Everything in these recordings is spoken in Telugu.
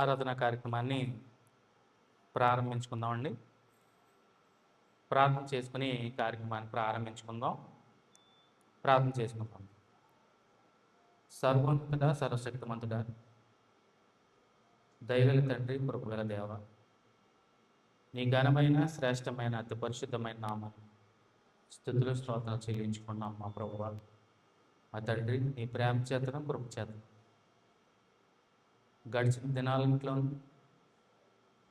ఆరాధన కార్యక్రమాన్ని ప్రారంభించుకుందామండి. ప్రార్థన చేసుకుని కార్యక్రమాన్ని ప్రారంభించుకుందాం. ప్రార్థన చేసుకుందాం. సర్వోన్నతుడా, సర్వశక్తిమంతుడా, దయగల తండ్రి, కృపగల దేవ, నీ ఘనమైన శ్రేష్టమైన అతి పరిశుద్ధమైన నామం స్తుతులు స్తోత్రాలు చెల్లించుకున్నాం మా ప్రభువా. మా తండ్రి, నీ ప్రేమ చేతను కృప చేతను గడిచిన దినాలలో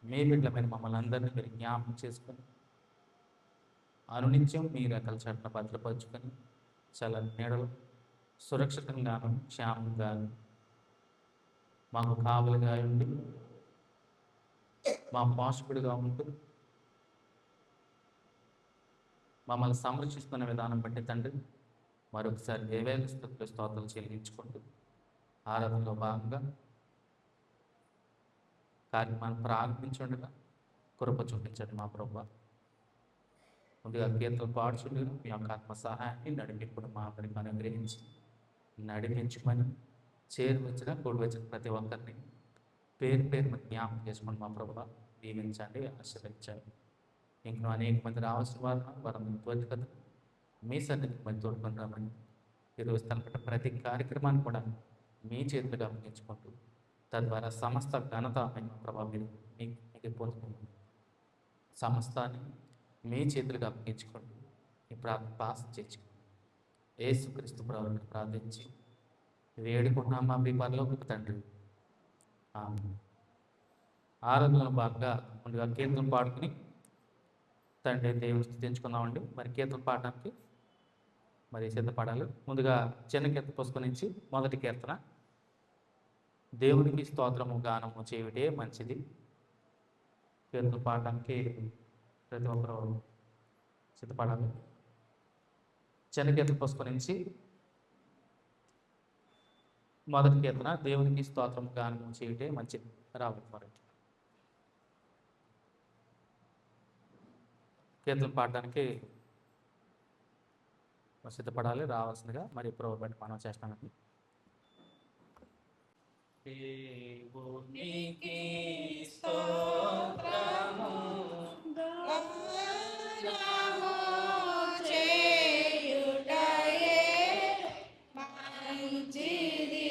మీ బిడ్డలమైన మమ్మల్ని అందరినీ మీరు జ్ఞాపకం చేసుకొని అనునిత్యం మీ రకాల చట్ల భద్రపరుచుకొని చాలా నీడలు సురక్షితంగాను క్షేమంగాను మాకు కావలిగా ఉండి మా పోషకుడిగా ఉంటూ మమ్మల్ని సంరక్షిస్తున్న విధానం బట్టి తండ్రి మరొకసారి దేవేల స్తుతులు స్తోత్రాలు చెల్లించుకుంటూ ఆరాధనలో భాగంగా కార్యక్రమాన్ని ప్రారంభించండిగా కృప చూపించండి మా ప్రభువా. ముందుగా కీర్తనలు పాడుచుండగా మీ యొక్క ఆత్మ సహాయాన్ని నడిపింపుడు మా అందరికి అనుగ్రహించి నడిపించమని చేరువచ్చిన కూడి వచ్చిన ప్రతి ఒక్కరిని పేరు పేరు జ్ఞాపకం చేసుకోండి మా ప్రభువా. దీవించండి, ఆశీర్వదించండి. ఇంకా అనేక మంది రావాల్సిన వారిని త్వరిత మీ సన్నిధికి మంది తోడుకొని రామని ఈరోజు తనపట్ల ప్రతి కార్యక్రమాన్ని కూడా మీ చేతులుగా అప్పగించుకుంటూ తద్వారా సమస్త ఘనత ప్రభావం మీకు పొందుకుంటుంది. సమస్తాన్ని మీ చేతులుగా అప్పగించుకుంటూ మీ ప్రార్థన పాస్ చేయించుకోండి. యేసుక్రీస్తు ప్రభువుని ప్రార్థించి వేడుకున్నాం మా మీ పరలోకపు తండ్రి. ఆరాధనలో భాగంగా ముందుగా కీర్తన పాడుకుని తండ్రి దేవుని స్తుతించుకుందామండి. మరి కీర్తన పాడడానికి మరి సిద్ధపడాలి. ముందుగా చిన్న కీర్తన పుస్తకం నుంచి మొదటి కీర్తన. దేవునికి స్తోత్రము గానము చేయుటే మంచిది. కీర్తన పాడడానికి ప్రతి ఒక్కరు సిద్ధపడాలి. చిన్న కీర్తన పుస్తకం నుంచి మొదటి కీర్తన, దేవునికి స్తోత్రము గానము చేయుటే మంచిది. రావాలి మరి కీర్తన పాడడానికి సిద్ధపడాలి, రావాల్సిందిగా మరి ప్రభు బట్టి మనం చేస్తామండి. దేవునికి స్తోత్రము గానము చేయుటయే మంచిది.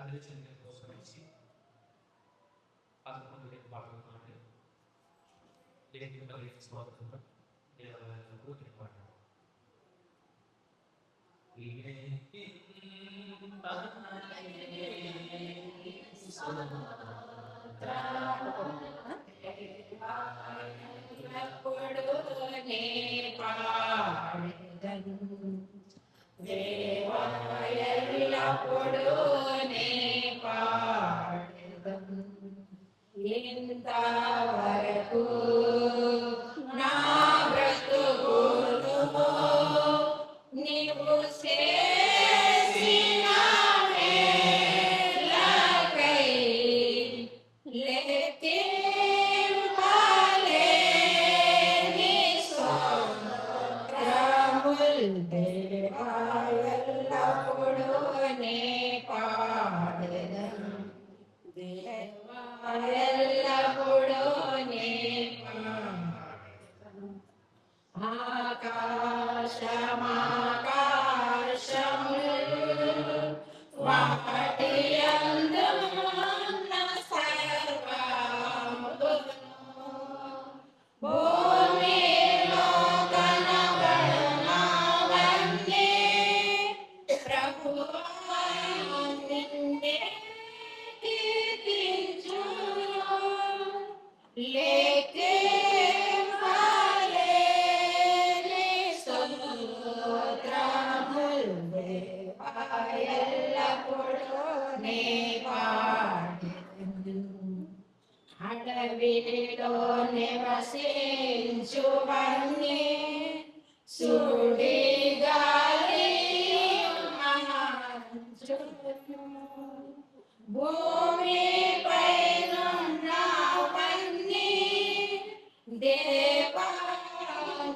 అదే చిన్న కోసం ఇచ్చి 11 పాడుతున్నాడు. దేవుని కలిగి స్వాతంత్రం దేవాలయాలకు నిలబడ్డాడు. ఇంతవరకు నా బ్రతుకులో నీవు చేసిన మేలకై లెక్కింపలేని స్తోత్రములు దేవా ఎల్లప్పుడూ నీ పాడెదను. దేవా ఎల్లప్పుడూ నీ పాడెదను. ఆకాశమాకాశములు వాటి యందున్న సర్వమును భూమిలో కనబడునవన్నీ ప్రభువా నిన్నే కీర్తించును. లెక్కింపలేని స్తోత్రములు దేవా ఎల్లప్పుడూ నీ పాడెదను. అడవిలో నివసించువన్నీ సుడిగాలి మంచును భూమిపైనున్నవన్నీ దేవా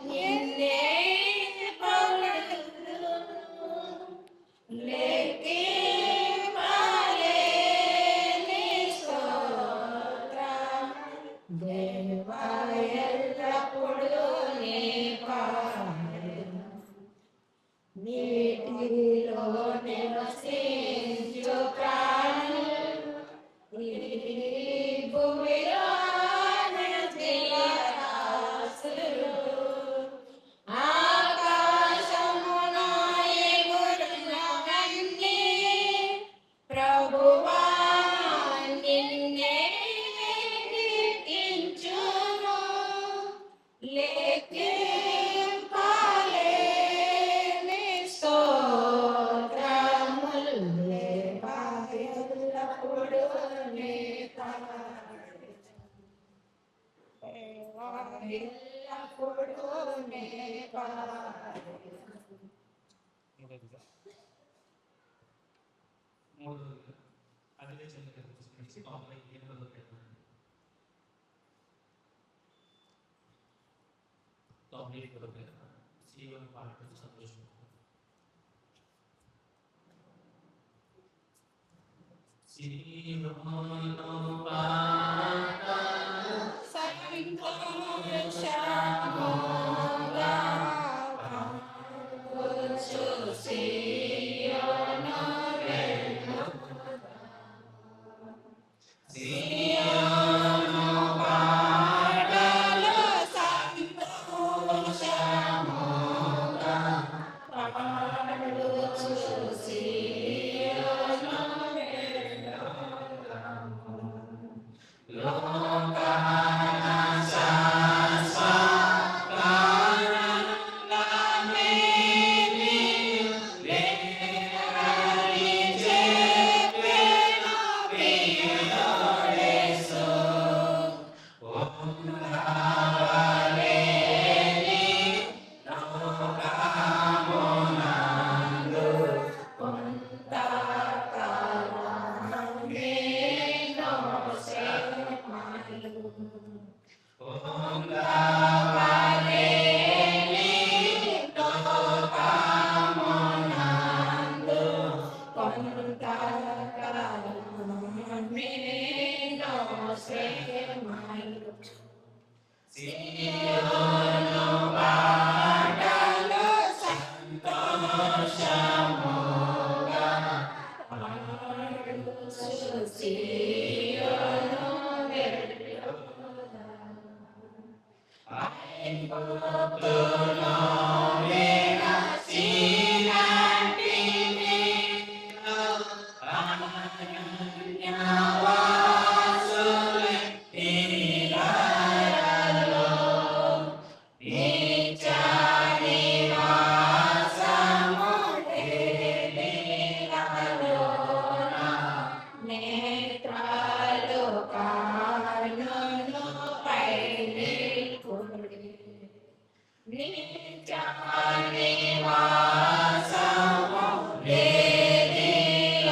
నిన్నే పొగడుదును. లెక్కింపలేని స్తోత్రములు దేవా ఎల్లప్పుడూ నీ పాడెదను. నీటిలో నివసించు ప్రాణులు ఈ భూమిలో జీవరాశులు ఆకాశమున ఎగురునవన్నీ ప్రభువా నిన్నే కీర్తించును. లెక్కింపలేని స్తోత్రములు దేవా ఎల్లప్పుడూ నీ పాడెదను. దేవా ఎల్లప్పుడూ నీ పాడెదను. మూడవది అదే చిన్న కోసం ఇచ్చి 98వ పెట్టండి. 98వ పెట్టండి. జీవన పాటలు సంతోషం. జీవన పాటలు సంతోషముగా పాడుచు సీయోను సీయోను పాటలు సంతోషముగా పాడుచు సీయోను Siyonu velluda. Aibutuno vena sinantini anyawasule tirayalo nicani vasamu elilalona netralu kanunu pailipuri nicani vasamu elilalona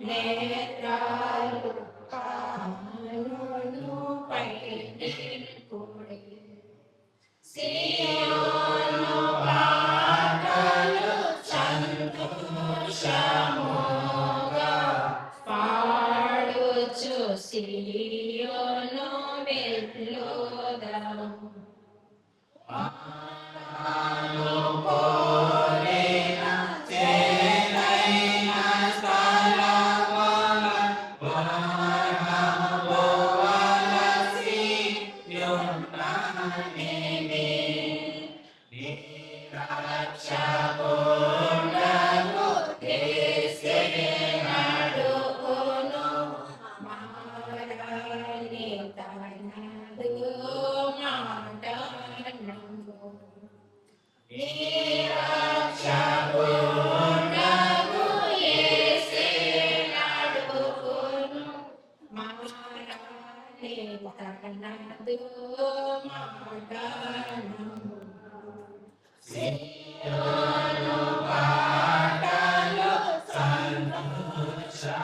netralu kanunu pailipuri Siyonu పాటలు సంతోషముగా పాడుచు సియోను వెళ్ళుదాము. వానలు కోరిన చేదైన స్థలముల వరవలసి యున్ననిది. నిరక్షకుడగు యేసునడుగును మారని తనదు మాటను. నిరక్షకుడగు యేసునడుగును మారని తనదు మాటను. Siyonu పాటలు సంతోషముగా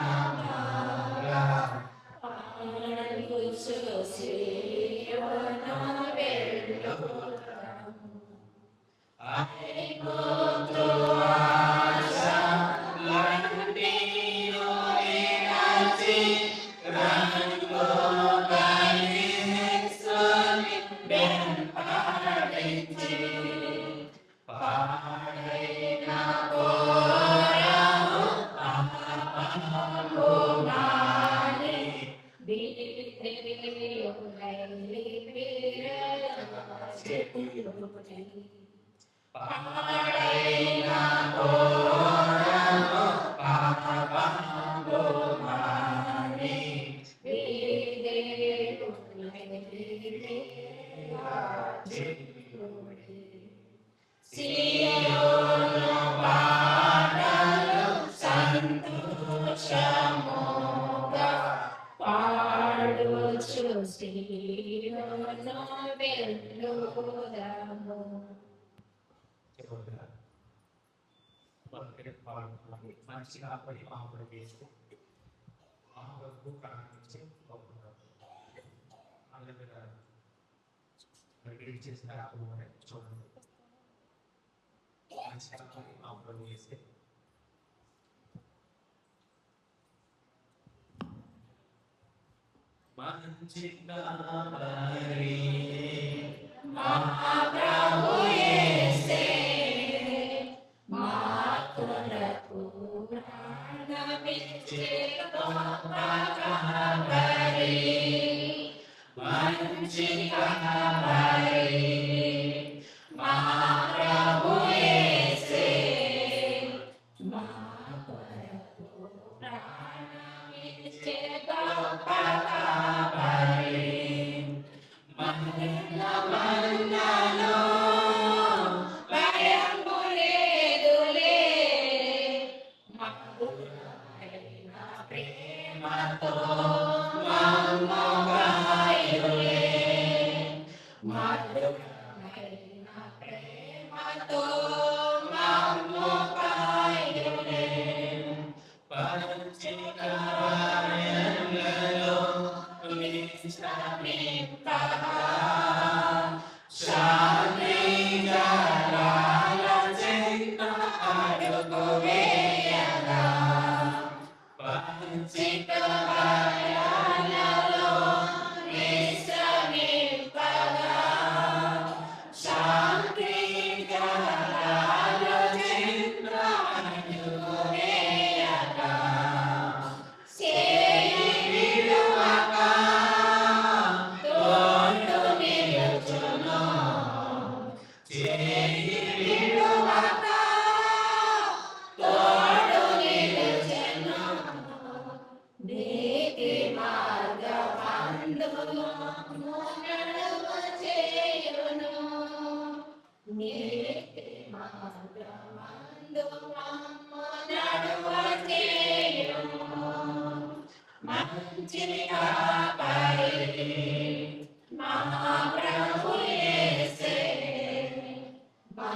పాడుచు సియోను వెళ్ళుదాము. ఐగుప్తు ఆశలన్నిటిని విడిచి రంగు కలిసుని వెంబడించి పాడైన కోరము పాపముమాని బిడియులైలి విరచియుడి. పాడైన కోరము పాపముమాని బిడియులైలి విరచియుడి. Siyonu పాటలు సంతోషముగా పాడుచు సియోను వెళ్ళుదాము. మంచిగా పడి మామిడి వేసి మామిడి ప్రారంభించి అందులో చేసిన చూడండి. మంచిగా పడి మామిడి వేసి మంచిగా మరి మహాప్రభు యేసే మా కొరకు ప్రాణమిచ్చే గొప్ప కాపరి. మంచి కాపరి మహాప్రభు యేసే మా కొరకు ప్రాణమిచ్చే గొప్ప కాపరి. మన్నలో భయము లేదులే మధురమైన ప్రేమతో మమ్ము కాయులే. మధురమైన ప్రేమతో మమ్ము కాయులే. పంచకార్యములలో విశ్రమింపగా శాంతి జలాల చెంత అడుగు వేయగా. పంచకార్యాలలో విశ్రమింపగా శాంతి జలాల చెంత అడుగు వేయగా. మార్గమందు మమ్ము నడువచేయుము. మంచి కాపరి మా ప్రభు యేసే, మా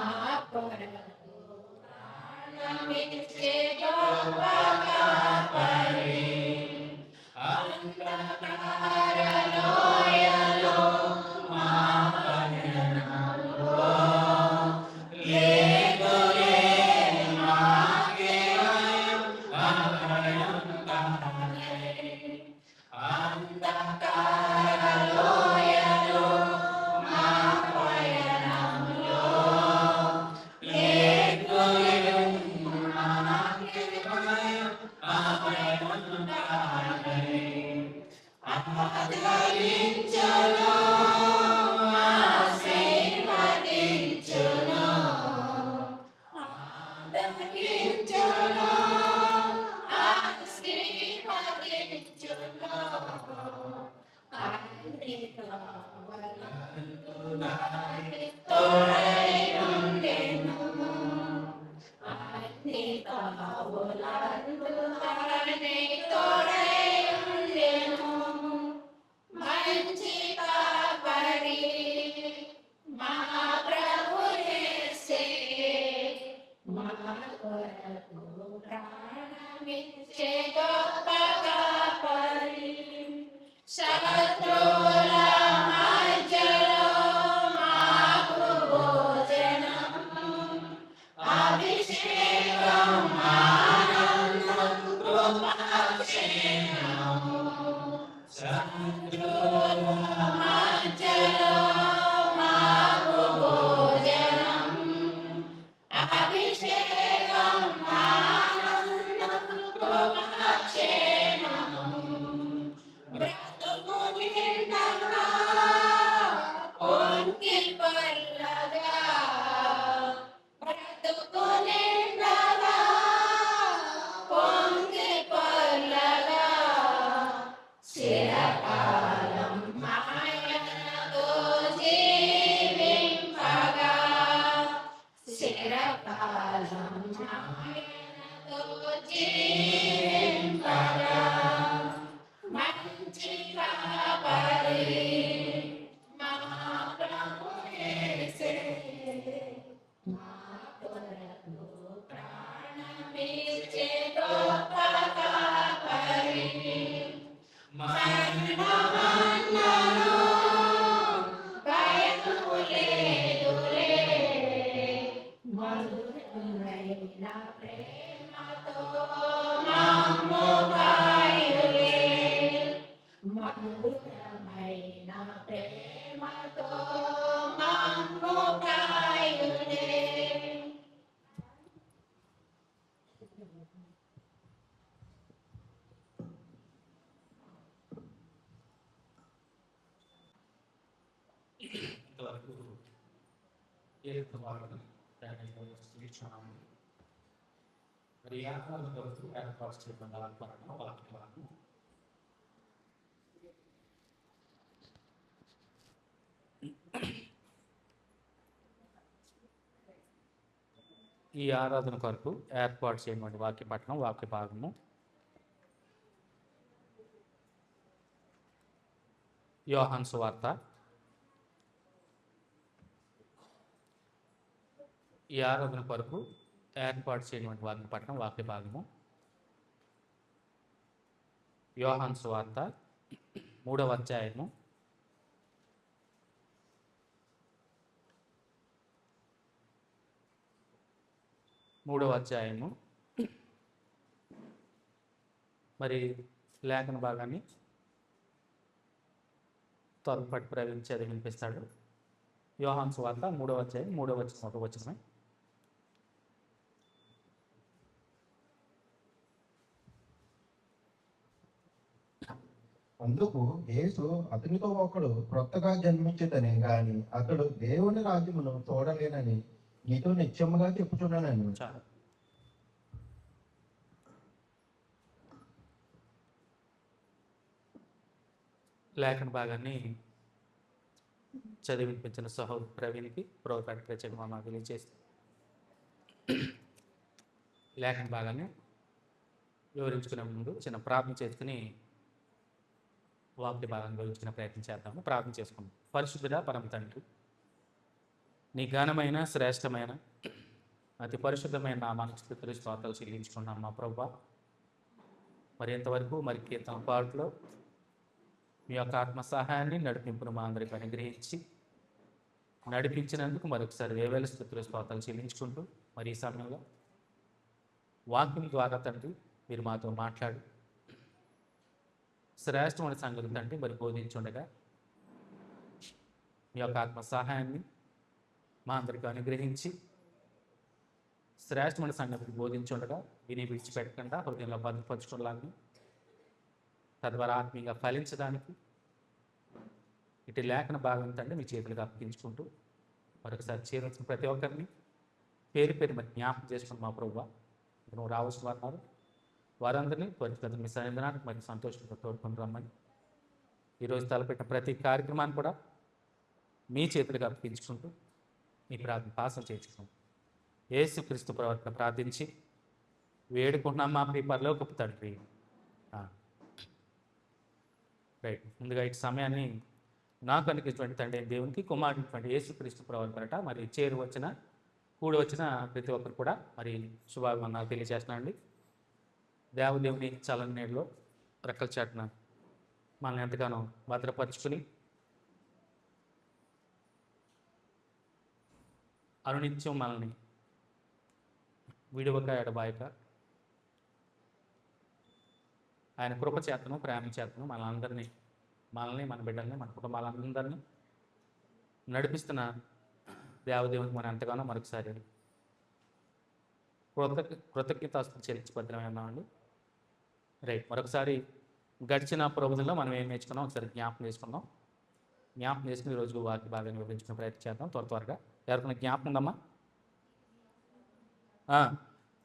కొరకు ప్రాణమిచ్చే గొప్ప కాపరి. అంధకార లోయలో మా పయనములో లేదులే మాకే భయం, అభయం కాలే. అంధకార లోయలో మా పయనములో లేదులే మాకే భయం, అభయం కాలే. ఆదరించును, ఆశీర్వదించును, ఆదరించును, ఆశీర్వదించును. అన్ని కావలందు నాకి తోడై ఉండెను. అన్ని కావలందు నాకి తోడై ఉండెను. మంచి కాపరి మా ప్రభు యేసే, మా కొరకు ప్రాణమిచ్చే గొప్ప కాపరి. శత్రువుల మధ్యలో మాకు భోజనం, అభిషేకం, ఆనందం, కృపాక్షేమము. శత్రువుల మధ్యలో మాకు భోజనం, అభిషేకం, ఆనందం, కృపాక్షేమము. బ్రతుకు నిండగా పొంగి పొర్లగా, బ్రతుకు నిండగా పొంగి పొర్లగా. చిరకాలం ఆయనతో జీవింపగా, చిరకాలం ఆయనతో జీవింపగా. మంచి కాపరి మా ప్రభు యేసే, మా కొరకు ప్రాణమిచ్చే గొప్ప కాపరి. మరణమన్నను భయము లేదులే, మధురమైన ప్రేమతో మమ్ము కాయులే. మధురమైన ప్రేమతో మమ్ము కాయులే. ఇంతవరకు ఏర్పాటు చూపించాము. మరి ఆరాధన కొరకు ఏర్పాటు చేయబడిన వాక్యాలను ఈ ఆరాధన కొరకు ఏర్పాటు చేయబడిన వాక్య భాగము యోహాను సువార్త ఈ ఆరాధన కొరకు ఏర్పాటు చేయబడిన వాక్య భాగము యోహాను సువార్త 3వ అధ్యాయము 3వ అధ్యాయము. మరి లేఖన భాగాన్ని త్వరపడి ప్రవహించి అది వినిపిస్తాడు. యోహాను సువార్త 3వ అధ్యాయం 3వ వచనమే. అందుకు యేసు అతనితో ఒకడు క్రొత్తగా జన్మించదని గాని అతడు దేవుని రాజ్యమును చూడలేనని నీతో నిత్యముగా చెప్పుచున్నానని. చాలు. లేఖన భాగాన్ని చదివినిపించిన సహోదరు ప్రవీణ్కి ప్రోగ్రామ్ ప్రత్యేకంగా తెలియజేస్తాను. లేఖన భాగాన్ని వివరించుకునే ముందు చిన్న ప్రార్థన చేసుకుని వాక్య భాగాన్ని వివరించుకునే ప్రయత్నం చేద్దాము. ప్రార్థన చేసుకుందాం. పరిశుద్ధుడా పరమ తండ్రి, నీ ఘనమైన శ్రేష్టమైన అతి పరిశుద్ధమైన నామానికి స్తుతులు స్తోత్రాలు చెల్లించుకున్నాం మా ప్రభువా. మరి ఎంతవరకు మరి కీర్తన పాటలో మీ యొక్క ఆత్మ సహాయాన్ని నడిపింపును మా అందరికి అనుగ్రహించి నడిపించినందుకు మరొకసారి వేవేల స్తుతులు స్తోత్రాలు చెల్లించుకుంటూ మరి ఈ సమయంలో వాక్యం ద్వారా తండ్రి మీరు మాతో మాట్లాడు శ్రేష్టమైన సంగతి తండ్రి మరి బోధించుండగా మీ యొక్క ఆత్మ సహాయాన్ని మా అందరికి అనుగ్రహించి శ్రేష్టమైన సంగతిని బోధించుండగా విని విడిచిపెట్టకుండా హృదయంలో భద్రపరచుకోవడానికి తద్వారా ఆత్మీయంగా ఫలించడానికి ఇటు లేఖన భాగం తండ్రి మీ చేతులకు అప్పగించుకుంటూ మరొకసారి చేరవలసిన ప్రతి ఒక్కరిని పేరు పేరు మరి జ్ఞాపకం చేసుకుని మా ప్రభువా నువ్వు రావాల్సిన వారు వారందరినీ త్వరిత మీ సన్నిధానానికి మరి సంతోషంగా తోడుకొని రమ్మని ఈరోజు తలపెట్టిన ప్రతి కార్యక్రమాన్ని కూడా మీ చేతులకు అప్పగించుకుంటూ మీ ప్రార్థన పాసం చేయించుకుంటాం. యేసుక్రీస్తు ప్రవర్తన ప్రార్థించి వేడుకుంటున్నాం మా ప్రియ పరలోకపు తండ్రి. రైట్. ముందుగా ఈ సమయాన్ని నాకు అనుకున్నటువంటి తండ్రి దేవునికి కుమారుడిటువంటి యేసుక్రీస్తు ప్రవర్తనట మరి చేరు వచ్చిన కూడి వచ్చిన ప్రతి ఒక్కరు కూడా మరి శుభాభివందనాలు తెలియజేస్తున్నానండి. దేవదేవుని చల్లని నీళ్ళలో రెక్కల చాటున మనల్ని ఎంతగానో భద్రపరుచుకుని అనునిత్యం మనల్ని విడువక ఎడబాయక ఆయన కృప చేతను ప్రేమ చేతను మనల్ని మన బిడ్డల్ని మన కుటుంబాలందరినీ నడిపిస్తున్న దేవదేవునికి మనం ఎంతగానో మరొకసారి కృతజ్ఞతాస్తులు చెల్లించి భద్రమే ఉన్నామండి. రైట్. మరొకసారి గడిచిన ప్రబోధనలో మనం ఏం నేర్చుకున్నాం ఒకసారి జ్ఞాపకం చేసుకుని ఈరోజు వాక్య భాగాన్ని వివరించుకునే ప్రయత్నం చేద్దాం. త్వరగా ఎవరికైనా జ్ఞాపకం ఉందమ్మా?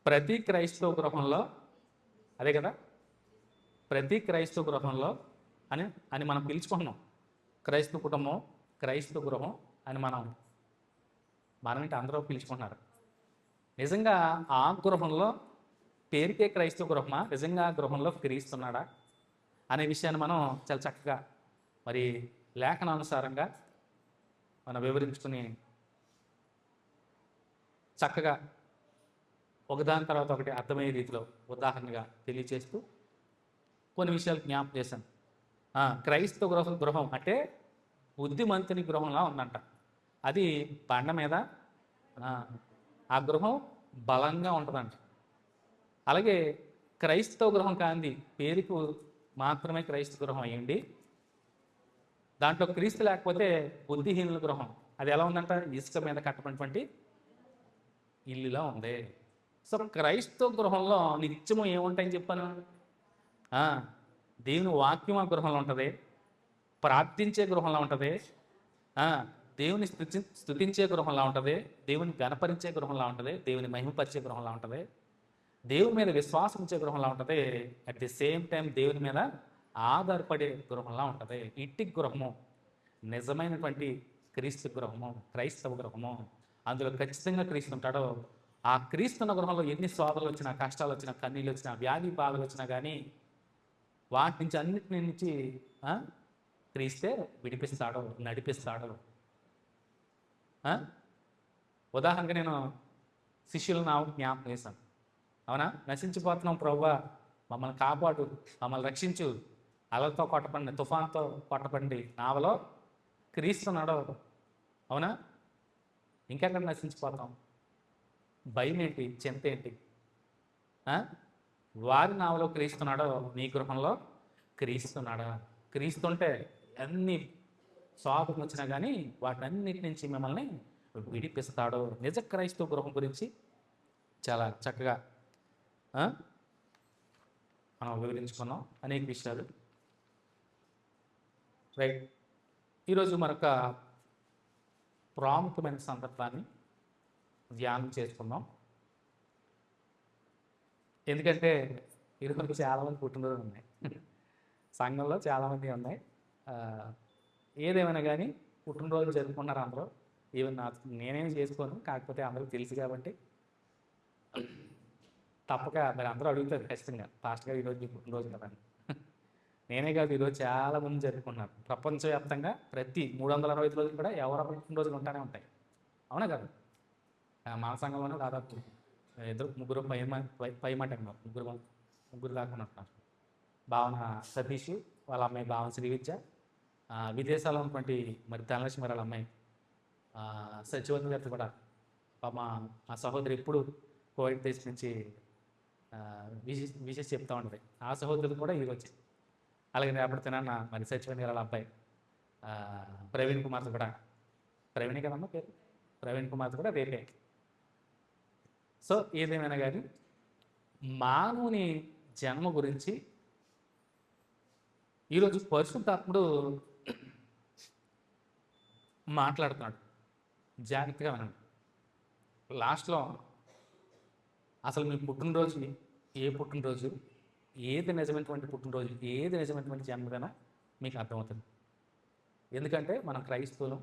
ప్రతి క్రైస్తవ గృహంలో అదే కదా, ప్రతి క్రైస్తవ గృహంలో అని మనం పిలుచుకుంటున్నాం. క్రైస్తవ కుటుంబం, క్రైస్తవ గృహం అని మనం ఇంటి అందరూ పిలుచుకుంటున్నారు. నిజంగా ఆ గృహంలో పేరుకే క్రైస్తవ గృహమా, నిజంగా గృహంలో క్రీస్తున్నాడా అనే విషయాన్ని మనం చాలా చక్కగా మరి లేఖనానుసారంగా మనం వివరించుకుని చక్కగా ఒకదాని తర్వాత ఒకటి అర్థమయ్యే రీతిలో ఉదాహరణగా తెలియచేస్తూ కొన్ని విషయాలు జ్ఞాపకం చేశాను. క్రైస్తవ గృహం అంటే బుద్ధిమంతుని గృహంలా ఉందంట. అది బండ మీద ఆ గృహం బలంగా ఉంటుందంట. అలాగే క్రైస్తవ గృహం కాంది పేరుకు మాత్రమే క్రైస్తవ గృహం అయ్యండి, దాంట్లో క్రీస్తు లేకపోతే బుద్ధిహీనుల గృహం. అది ఎలా ఉందంట? ఇసుక మీద కట్టబడినటువంటి ఇల్లులా ఉంది. సో క్రైస్తవ గృహంలో నిత్యము ఏముంటాయని చెప్పాను? దేవుని వాక్యం ఆ గృహంలో ఉంటుంది, ప్రార్థించే గృహంలో ఉంటుంది, దేవుని స్తుతించే గృహంలో ఉంటుంది, దేవుని గణపరించే గృహంలో ఉంటుంది, దేవుని మహిమపరిచే గృహంలో ఉంటుంది, దేవుని మీద విశ్వాసం ఉంచే గృహంలో ఉంటుంది, అట్ ది సేమ్ టైం దేవుని మీద ఆధారపడే గృహంలో ఉంటుంది. ఇట్టి గృహము నిజమైనటువంటి క్రీస్తు గృహము, క్రైస్తవ గృహము. అందులో ఖచ్చితంగా క్రీస్తు ఉంటాడో. ఆ క్రీస్తున్న గృహంలో ఎన్ని శోధనలు వచ్చినా, కష్టాలు వచ్చినా, కన్నీళ్ళు వచ్చినా, వ్యాధి బాధలు వచ్చినా కానీ వాటి నుంచి అన్నిటి నుంచి క్రీస్తే విడిపిస్తాడో, నడిపిస్తాడో. ఉదాహరణగా నేను శిష్యులను జ్ఞాపకం చేశాను. అవునా? నశించిపోతున్నాం ప్రభువా, మమ్మల్ని కాపాడు, మమ్మల్ని రక్షించు, అలలతో కొట్టబండి, తుఫాన్తో కొట్టబండి నావలో క్రీస్తున్నాడో. అవునా? ఇంకెక్కడ నశించిపోతాం? భయం ఏంటి, చింత ఏంటి? వారి నావలో క్రీస్తున్నాడో, నీ గృహంలో క్రీస్తున్నాడా? క్రీస్తుంటే అన్ని శోభకు వచ్చినా కానీ వాటన్నిటి నుంచి మిమ్మల్ని విడిపిస్తాడు. నిజ క్రైస్తవ గృహం గురించి చాలా చక్కగా మనం వివరించుకున్నాం అనేక విషయాలు. రైట్. ఈరోజు మరొక ప్రాముఖ్యమైన సందర్భాన్ని ధ్యానం చేసుకుందాం. ఎందుకంటే ఈరోజు చాలామంది పుట్టినరోజులు ఉన్నాయి, సంఘంలో చాలామంది ఉన్నాయి. ఏదేమైనా కానీ పుట్టినరోజు జరుపుకున్నారు అందరూ. ఈవెన్ నేనేం చేసుకోను, కాకపోతే అందరూ తెలుసు కాబట్టి తప్పక మరి అందరూ అడుగుతారు ఖచ్చితంగా, పాస్టర్ గారు ఈరోజు మీ పుట్టినరోజు కదా అని. నేనే కాదు, ఈరోజు చాలా మంది జరుపుకున్నారు ప్రపంచవ్యాప్తంగా. ప్రతి 365 రోజులు కూడా ఎవరో పుట్టినరోజులు ఉంటానే ఉంటాయి, అవునా కదా? మన సంఘంలోనే దాదాపు ముగ్గురు పై మాట ముగ్గురు దాకా ఉంటున్నారు. భావన సతీష్, వాళ్ళ అమ్మాయి భావన శ్రీవిద్య, విదేశాల్లో ఉన్నటువంటి మరి ధనలక్ష్మి వాళ్ళ అమ్మాయి సచివతి గారితో కూడా మా సహోదరి ఎప్పుడు కోవిడ్ దేశం నుంచి విషెస్ చెప్తా ఉంటుంది. ఆ సహోదరులు కూడా ఈరోజు. అలాగే రేపటి తినాన్న మరి సచివతి గారి వాళ్ళ అబ్బాయి ప్రవీణ్ కుమార్తో కూడా, ప్రవీణే కదమ్మా పేరు, ప్రవీణ్ కుమార్తో కూడా రేపే. సో ఏదేమైనా కానీ మానవుని జన్మ గురించి ఈరోజు పరిశుద్ధాత్ముడు మాట్లాడుతున్నాడు. జాగ్రత్తగా వినండి. లాస్ట్లో అసలు మీ పుట్టినరోజు ఏ పుట్టినరోజు, ఏది నిజమైనటువంటి పుట్టినరోజు, ఏది నిజమైనటువంటి జన్మదినం మీకు అర్థమవుతుంది. ఎందుకంటే మనం క్రైస్తవులు,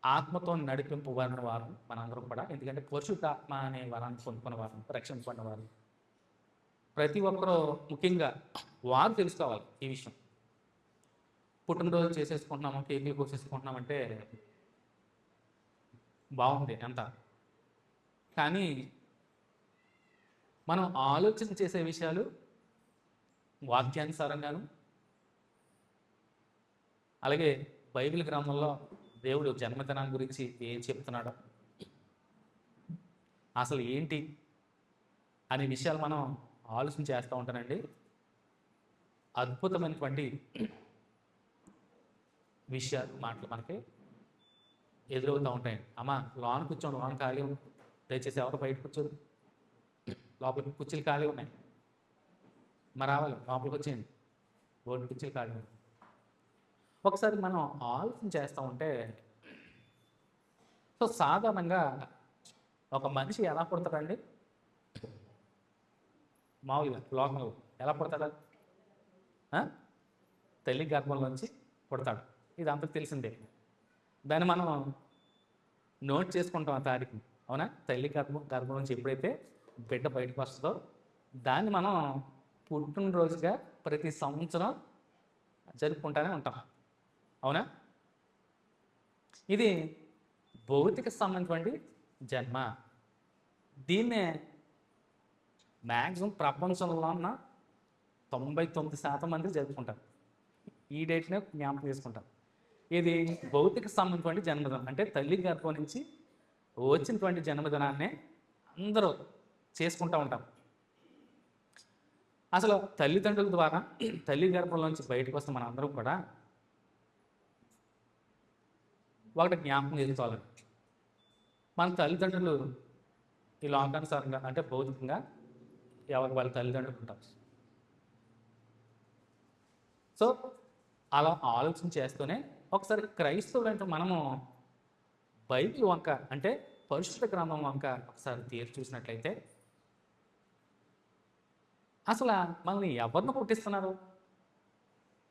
ఆత్మతో నడిపింపబడిన వారు మనందరం కూడా. ఎందుకంటే పరిశుద్ధాత్మ అనే వరాన్ని పొందుకున్న వారు, రక్షింపబడిన వారు ప్రతి ఒక్కరూ ముఖ్యంగా వారు తెలుసుకోవాలి ఈ విషయం. పుట్టినరోజు చేసేసుకుంటున్నాము, కేకులు కోసేసుకుంటున్నామంటే బాగుంది అంత, కానీ మనం ఆలోచన చేసే విషయాలు వాక్యానుసారంగాను, అలాగే బైబిల్ గ్రంథంలో దేవుడు జన్మదినాన్ని గురించి ఏం చెప్తున్నాడో, అసలు ఏంటి అనే విషయాలు మనం ఆలోచన చేస్తూ ఉంటానండి. అద్భుతమైనటువంటి విషయాలు, మాటలు మనకి ఎదురవుతూ ఉంటాయండి. అమ్మ లోన కూర్చోండి, లోన ఖాళీ ఉంది, దయచేసి ఎవరు బయట కూర్చోరు, లోపలికి కుర్చీలు ఖాళీ ఉన్నాయి, మరి రావాలి లోపలికి వచ్చేయండి, బోర్డు కుర్చీలు ఖాళీ ఉన్నాయి. ఒకసారి మనం ఆలోచన చేస్తూ ఉంటే, సో సాధారణంగా ఒక మనిషి ఎలా పుడతాడండి? మామూలుగా లోకంలో ఎలా పుడతాడు? తల్లి గర్భంలోంచి పుడతాడు. ఇది అంతకు తెలిసిందే. దాన్ని మనం నోట్ చేసుకుంటాం ఆ తారీఖు, అవునా? తల్లి గర్భం నుంచి ఎప్పుడైతే బిడ్డ బయటకు వస్తుందో దాన్ని మనం పుట్టినరోజుగా ప్రతి సంవత్సరం జరుపుకుంటూనే ఉంటాం, అవునా? ఇది భౌతిక సంబంధమైనటువంటి జన్మ. దీన్నే మ్యాక్సిమం ప్రపంచంలో ఉన్న 99% మంది జరుపుకుంటారు. ఈ డేట్నే జ్ఞాపకం చేసుకుంటారు. ఇది భౌతిక సంబంధమైనటువంటి జన్మదినం, అంటే తల్లి గర్భం నుంచి వచ్చినటువంటి జన్మదినాన్నే అందరూ చేసుకుంటూ ఉంటాం. అసలు తల్లిదండ్రుల ద్వారా తల్లి గర్భంలోంచి బయటకు వస్తే మన అందరం కూడా ఒకటి జ్ఞాపకం చేసుకోవాలి. మన తల్లిదండ్రులు ఈ లోకానుసారంగా అంటే భౌతికంగా ఎవరికి వాళ్ళ తల్లిదండ్రులు ఉంటారు. సో అలా ఆలోచన చేస్తూనే ఒకసారి క్రైస్తవులు అంటే మనము బైబిల్ వంక అంటే పరిశుద్ధ గ్రంథం వంక ఒకసారి తీర్చి చూసినట్లయితే, అసలు మనల్ని ఎవరిని పుట్టిస్తున్నారు?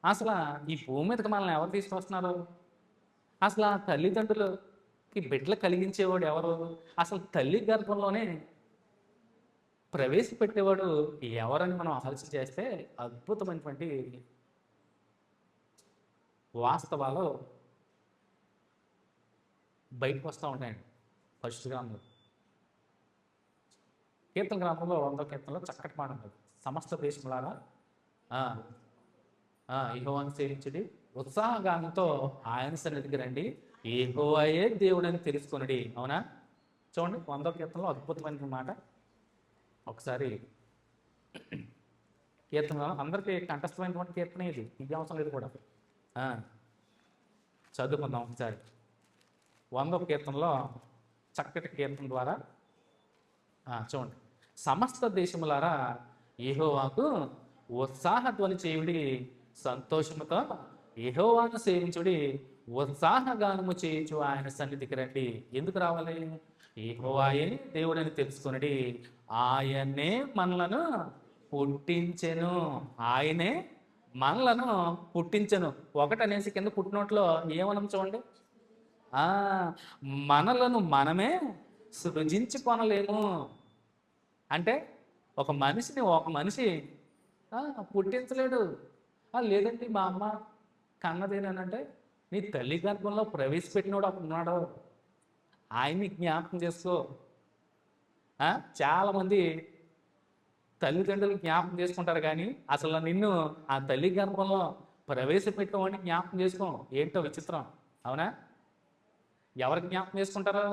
అసలు ఈ భూమి మీదకి మనల్ని ఎవరు తీసుకొస్తున్నారు? అసలు ఆ తల్లిదండ్రులకి బిడ్డలు కలిగించేవాడు ఎవరు? అసలు తల్లి గర్భంలోనే ప్రవేశపెట్టేవాడు ఎవరని మనం ఆలోచన చేస్తే అద్భుతమైనటువంటి వాస్తవాలు బయటకు వస్తూ ఉంటాయండి పరిశుద్ధ గ్రంథంలో. కీర్తన గ్రంథంలో 100వ కీర్తనలో చక్కటి మాట ఉంటుంది. సమస్త దేశంలాగా యెహోవాను సేవించుడి, ఉత్సాహగానంతో ఆయన సన్నిధికి రండి, యెహోవాయే దేవుడని తెలుసుకొనుడి. అవునా? చూడండి 100వ కీర్తనలో అద్భుతమైన మాట. ఒకసారి కీర్తన అందరికీ కంఠస్థమైనటువంటి కీర్తన ఇది, అవసరం లేదు కూడా. చదువుకుందాం ఒకసారి. 100వ కీర్తనలో చక్కటి కీర్తన ద్వారా చూడండి. సమస్త దేశములారా యెహోవాకు ఉత్సాహధ్వని చేయుడి, సంతోషముతో యెహోవాను సేవించుడి, ఉత్సాహగానము చేయించు ఆయన సన్నిధికి రండి. ఎందుకు రావాలి? యెహోవాయే దేవుడని తెలుసుకొనుడి, ఆయనే మనలను పుట్టించెను. ఆయనే మనలను పుట్టించెను. ఒకటనేసి కింద పుట్టినోట్లో ఏమనం చూడండి. మనలను మనమే సృజించుకొనలేము. అంటే ఒక మనిషి పుట్టించలేడు. లేదండి మా అమ్మ కన్నదేనంటే నీ తల్లి గర్భంలో ప్రవేశపెట్టినోడు అప్పుడు ఉన్నాడు, ఆయన్ని జ్ఞాపకం చేసుకో. చాలామంది తల్లిదండ్రులు జ్ఞాపకం చేసుకుంటారు కానీ అసలు నిన్ను ఆ తల్లి గర్భంలో ప్రవేశపెట్టేవాడిని జ్ఞాపకం చేసుకో. ఏంటో విచిత్రం, అవునా? ఎవరు జ్ఞాపకం చేసుకుంటారో?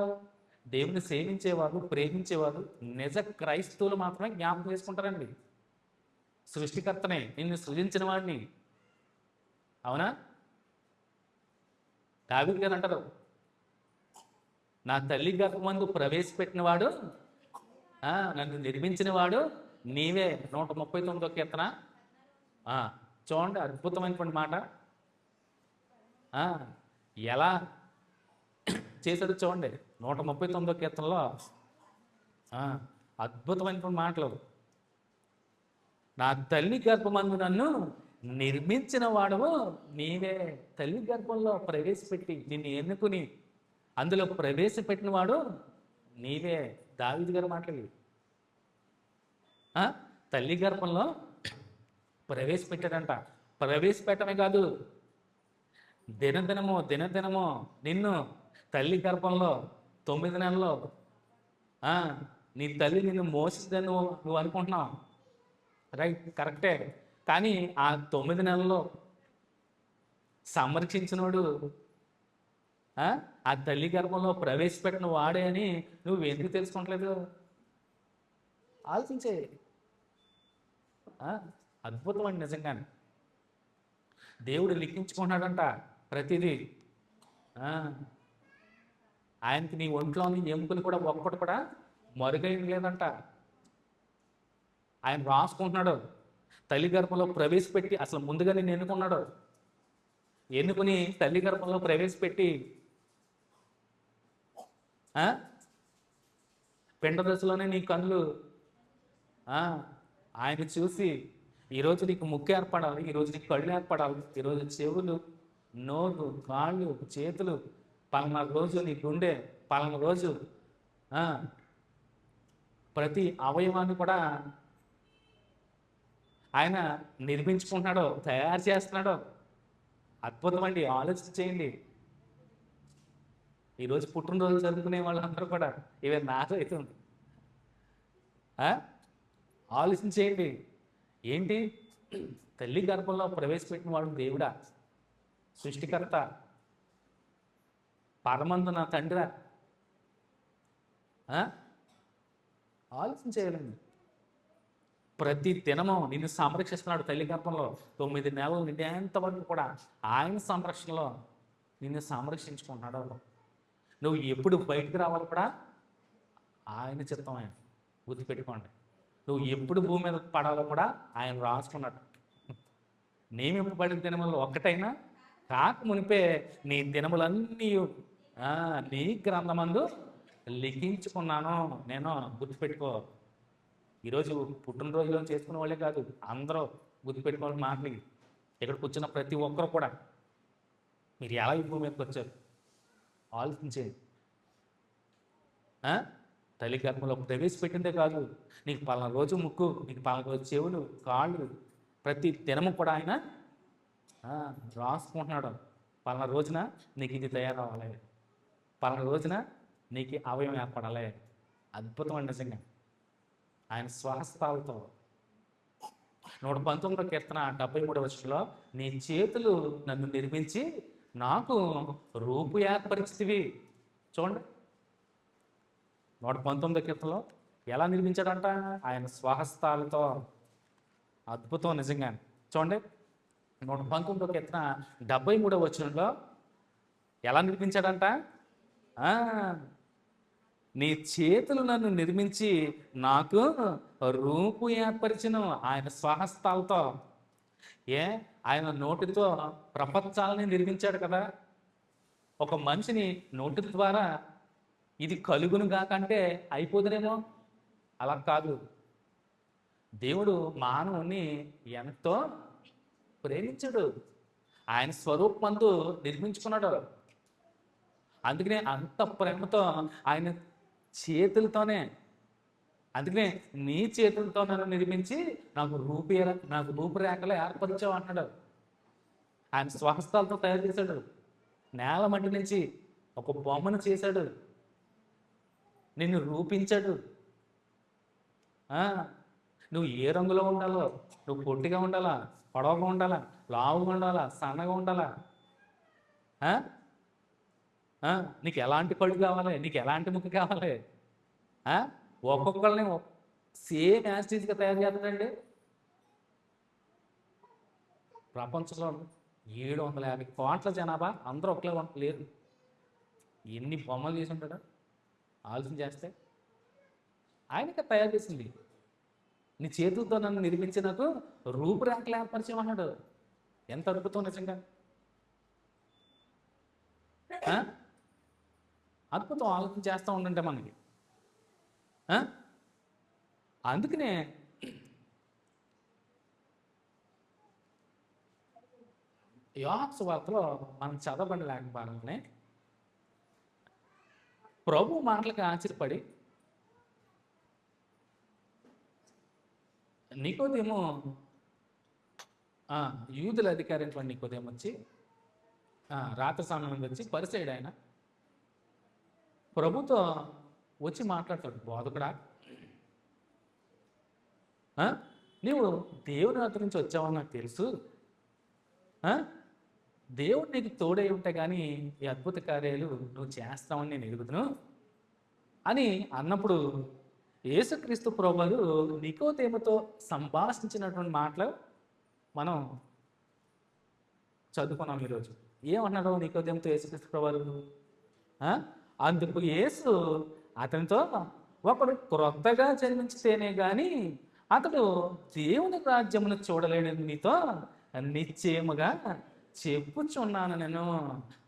దేవుని సేవించేవారు, ప్రేమించేవారు, నిజ క్రైస్తవులు మాత్రమే జ్ఞాపకం చేసుకుంటారండి. సృష్టికర్తనే, నిన్ను సృజించిన వాడిని, అవునా? దావీదు గారు అంటారు, నా తల్లి గర్భమందు ప్రవేశపెట్టిన వాడు, నన్ను నిర్మించిన వాడు నీవే. 139వ కీర్తన. చూడండి, అద్భుతమైనటువంటి మాట. ఎలా చేశాడు చూడండి. 139వ కీర్తనలో అద్భుతమైనటువంటి మాటలు. నా తల్లి గర్భమందు నన్ను నిర్మించిన వాడవు నీవే. తల్లి గర్భంలో ప్రవేశపెట్టి నిన్ను ఎన్నుకుని అందులో ప్రవేశపెట్టిన వాడు నీవే. దావీదు గారు మాటలు. తల్లి గర్భంలో ప్రవేశపెట్టాడంట. ప్రవేశపెట్టమే కాదు, దినదినము నిన్ను తల్లి గర్భంలో 9 నెలల్లో నీ తల్లి నిన్ను మోసిందని నువ్వు అనుకుంటున్నావు, రైట్, కరెక్టే. కానీ ఆ 9 నెలల్లో సంరక్షించినోడు, ఆ తల్లి గర్భంలో ప్రవేశపెట్టిన వాడే అని నువ్వు ఎందుకు తెలుసుకోవట్లేదు? ఆలోచించే. అద్భుతం అండి నిజంగానే. దేవుడు లిఖించుకున్నాడంట ప్రతిదీ. ఆయనకి నీ ఒంట్లోని ఎముకలు కూడా ఒక్కటి కూడా మరుగైన లేదంట. ఆయన రాసుకుంటున్నాడు. తల్లి గర్భంలో ప్రవేశపెట్టి అసలు ముందుగా నేను ఎన్నుకున్నాడు. ఎన్నుకుని తల్లి గర్భంలో ప్రవేశపెట్టి పిండ దశలోనే నీ కళ్ళు ఆయన చూసి ఈరోజు నీకు ముక్కు ఏర్పడాలి, ఈరోజు నీకు కళ్ళు ఏర్పడాలి, ఈరోజు చెవులు, నోరు, కాళ్ళు, చేతులు, పలానా రోజు నీ గుండె, పలానా రోజు ప్రతి అవయవాన్ని కూడా ఆయన నిర్మించుకుంటున్నాడు, తయారు చేస్తున్నాడు. అద్భుతం అండి. ఆలోచన చేయండి. ఈరోజు పుట్టినరోజు జరుపుకునే వాళ్ళందరూ కూడా ఇవే నాశవుతుంది. ఆలోచన చేయండి. ఏంటి? తల్లి గర్భంలో ప్రవేశపెట్టిన వాడు దేవుడా, సృష్టికర్త, పరమందు నా తండ్రి. ఆలోచన చేయాలండి. ప్రతి దినము నిన్ను సంరక్షిస్తున్నాడు. తల్లి గర్భంలో 9 నెలలు నిండేంత వరకు కూడా ఆయన సంరక్షణలో నిన్ను సంరక్షించుకుంటున్నాడు. నువ్వు ఎప్పుడు బయటకు రావాలి కూడా ఆయన చిత్తం. ఆయన గుర్తుపెట్టుకోండి. నువ్వు ఎప్పుడు భూమి మీద పడాలో కూడా ఆయన రాసుకున్నాడు. నియమింపబడిన దినములు ఒక్కటైనా కాక మునిపే నీ దినములన్నీ నీ గ్రంథమందు లిఖించుకున్నాను నేను. గుర్తుపెట్టుకో. ఈరోజు పుట్టినరోజులో చేసుకునే వాళ్ళే కాదు, అందరూ గుర్తుపెట్టుకోవాలి మాటలు. ఇక్కడ కూర్చున్న ప్రతి ఒక్కరు కూడా మీరు ఎలా ఈ భూమి మీదకి వచ్చారు ఆలోచించేది. తల్లి గర్భంలో ప్రవేశపెట్టిందే కాదు, నీకు పలానా రోజు ముక్కు, నీకు పలానా రోజు చెవులు, కాళ్ళు, ప్రతి దినము కూడా ఆయన రాసుకుంటున్నాడు. పలానా రోజున నీకు ఇది తయారవ్వాలి, పలానా రోజున నీకు అవయవం ఏర్పడాలి. అద్భుతం అండి నిజంగా. ఆయన స్వహస్తాలతో 119వ కీర్తన 73వ వచనంలో నీ చేతులు నన్ను నిర్మించి నాకు రూపు ఏర్పరిచితివి. చూడండి, 119వ కీర్తనలో ఎలా నిర్మించాడంట? ఆయన స్వహస్తాలతో. అద్భుతం నిజంగా. చూడండి, 119వ కీర్తన 73వ వచనంలో ఎలా నిర్మించాడంట? నీ చేతులు నన్ను నిర్మించి నాకు రూపు ఏర్పరిచిన ఆయన స్వహస్తాలతో. ఆయన నోటితో ప్రపంచాలని నిర్మించాడు కదా. ఒక మనిషిని నోటి ద్వారా ఇది కలుగును కాకంటే అయిపోదునేమో. అలా కాదు. దేవుడు మానవుని ఎంతో ప్రేమించాడు. ఆయన స్వరూపమందు నిర్మించుకున్నాడు. అందుకనే అంత ప్రేమతో ఆయన చేతులతోనే అందుకనే నీ చేతులతో నన్ను నిర్మించి నాకు రూపురేఖలు ఏర్పరిచావు అంటున్నాడు. ఆయన స్వహస్తాలతో తయారు చేశాడు. నేల మట్టి నుంచి ఒక బొమ్మను చేశాడు. నిన్ను రూపించాడు. నువ్వు ఏ రంగులో ఉండాలో, నువ్వు పొట్టిగా ఉండాలా, పొడవుగా ఉండాలా, లావుగా ఉండాలా, సన్నగా ఉండాలా, నీకు ఎలాంటి కళ్ళు కావాలి, నీకు ఎలాంటి ముక్కు కావాలి, ఒక్కొక్కరిని సేమ్ యాస్టీజ్గా తయారు చేస్తాడండి. ప్రపంచంలో 750 కోట్ల జనాభా అందరూ ఒకలే లేరు. ఎన్ని బొమ్మలు చేసి ఉంటాడు ఆలోచన చేస్తే. ఆయనకే తయారు చేసింది. నీ చేతులతో నన్ను నిర్మించి నాకు రూపురేఖలు ఏర్పరిచేమన్నాడు. ఎంత అద్భుతం నిజంగా. అద్భుతం ఆలోచన చేస్తూ ఉండంటే మనకి. అందుకనే యోహాను సువార్తలో మనం చదవబడి లేకపోవడానే ప్రభు మాటలకు ఆశ్చర్యపడి నికోదేమో యూదుల అధికారి అయినటువంటి నికోదేమో వచ్చి రాత్రి సమయం వచ్చి పరిసైడ్ ఆయన ప్రభుతో వచ్చి మాట్లాడతాడు. బోధకుడా, నీవు దేవుని వద్ద నుంచి వచ్చావని నాకు తెలుసు. దేవుడు నీకు తోడై ఉంటే కానీ ఈ అద్భుత కార్యాలు నువ్వు చేస్తావని నేను ఎరుగుదును అని అన్నప్పుడు యేసుక్రీస్తు ప్రభువు నికోదేముతో సంభాషించినటువంటి మాటలు మనం చదువుకున్నాం ఈరోజు. ఏమన్నాడు నికోదేముతో యేసుక్రీస్తు ప్రభువు? అందుకు యేసు అతనితో, ఒకడు క్రొత్తగా జన్మించితేనే గాని అతడు దేవుని రాజ్యమును చూడలేడని నీతో నిశ్చయముగా చెప్పుచున్నాను నేను.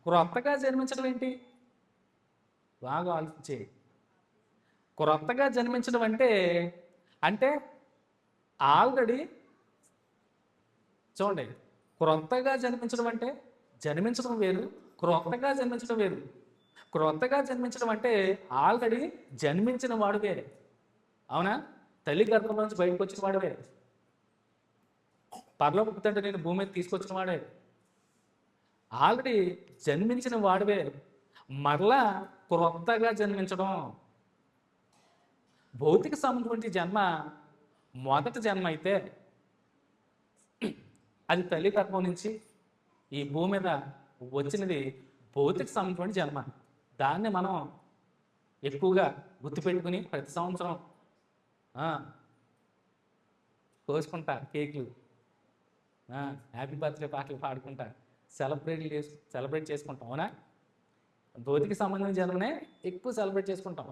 క్రొత్తగా జన్మించడం ఏంటి? బాగా ఆలోచించే. క్రొత్తగా జన్మించడం అంటే ఆల్రెడీ చూడండి, క్రొత్తగా జన్మించడం అంటే జన్మించడం వేరు, క్రొత్తగా జన్మించడం వేరు. క్రొత్తగా జన్మించడం అంటే ఆల్రెడీ జన్మించిన వాడువే. అవునా? తల్లి గర్భం నుంచి బయటకు వచ్చిన వాడువే. పరలోక తండ్రి నేను భూమి మీద తీసుకొచ్చిన వాడే. ఆల్రెడీ జన్మించిన వాడివే. మరలా క్రొత్తగా జన్మించడం. భౌతిక సంబంధమైన జన్మ మొదటి జన్మ అయితే అది తల్లి గర్భం నుంచి ఈ భూమి మీద వచ్చినది భౌతిక సంబంధమైన జన్మ. దాన్ని మనం ఎక్కువగా గుర్తుపెట్టుకుని ప్రతి సంవత్సరం కోసుకుంటా కేకులు, హ్యాపీ బర్త్డే పాటలు పాడుకుంటా సెలబ్రేట్ చేసుకుంటాం. అవునా? భౌతిక సంబంధించిన జన్మనే ఎక్కువ సెలబ్రేట్ చేసుకుంటాం.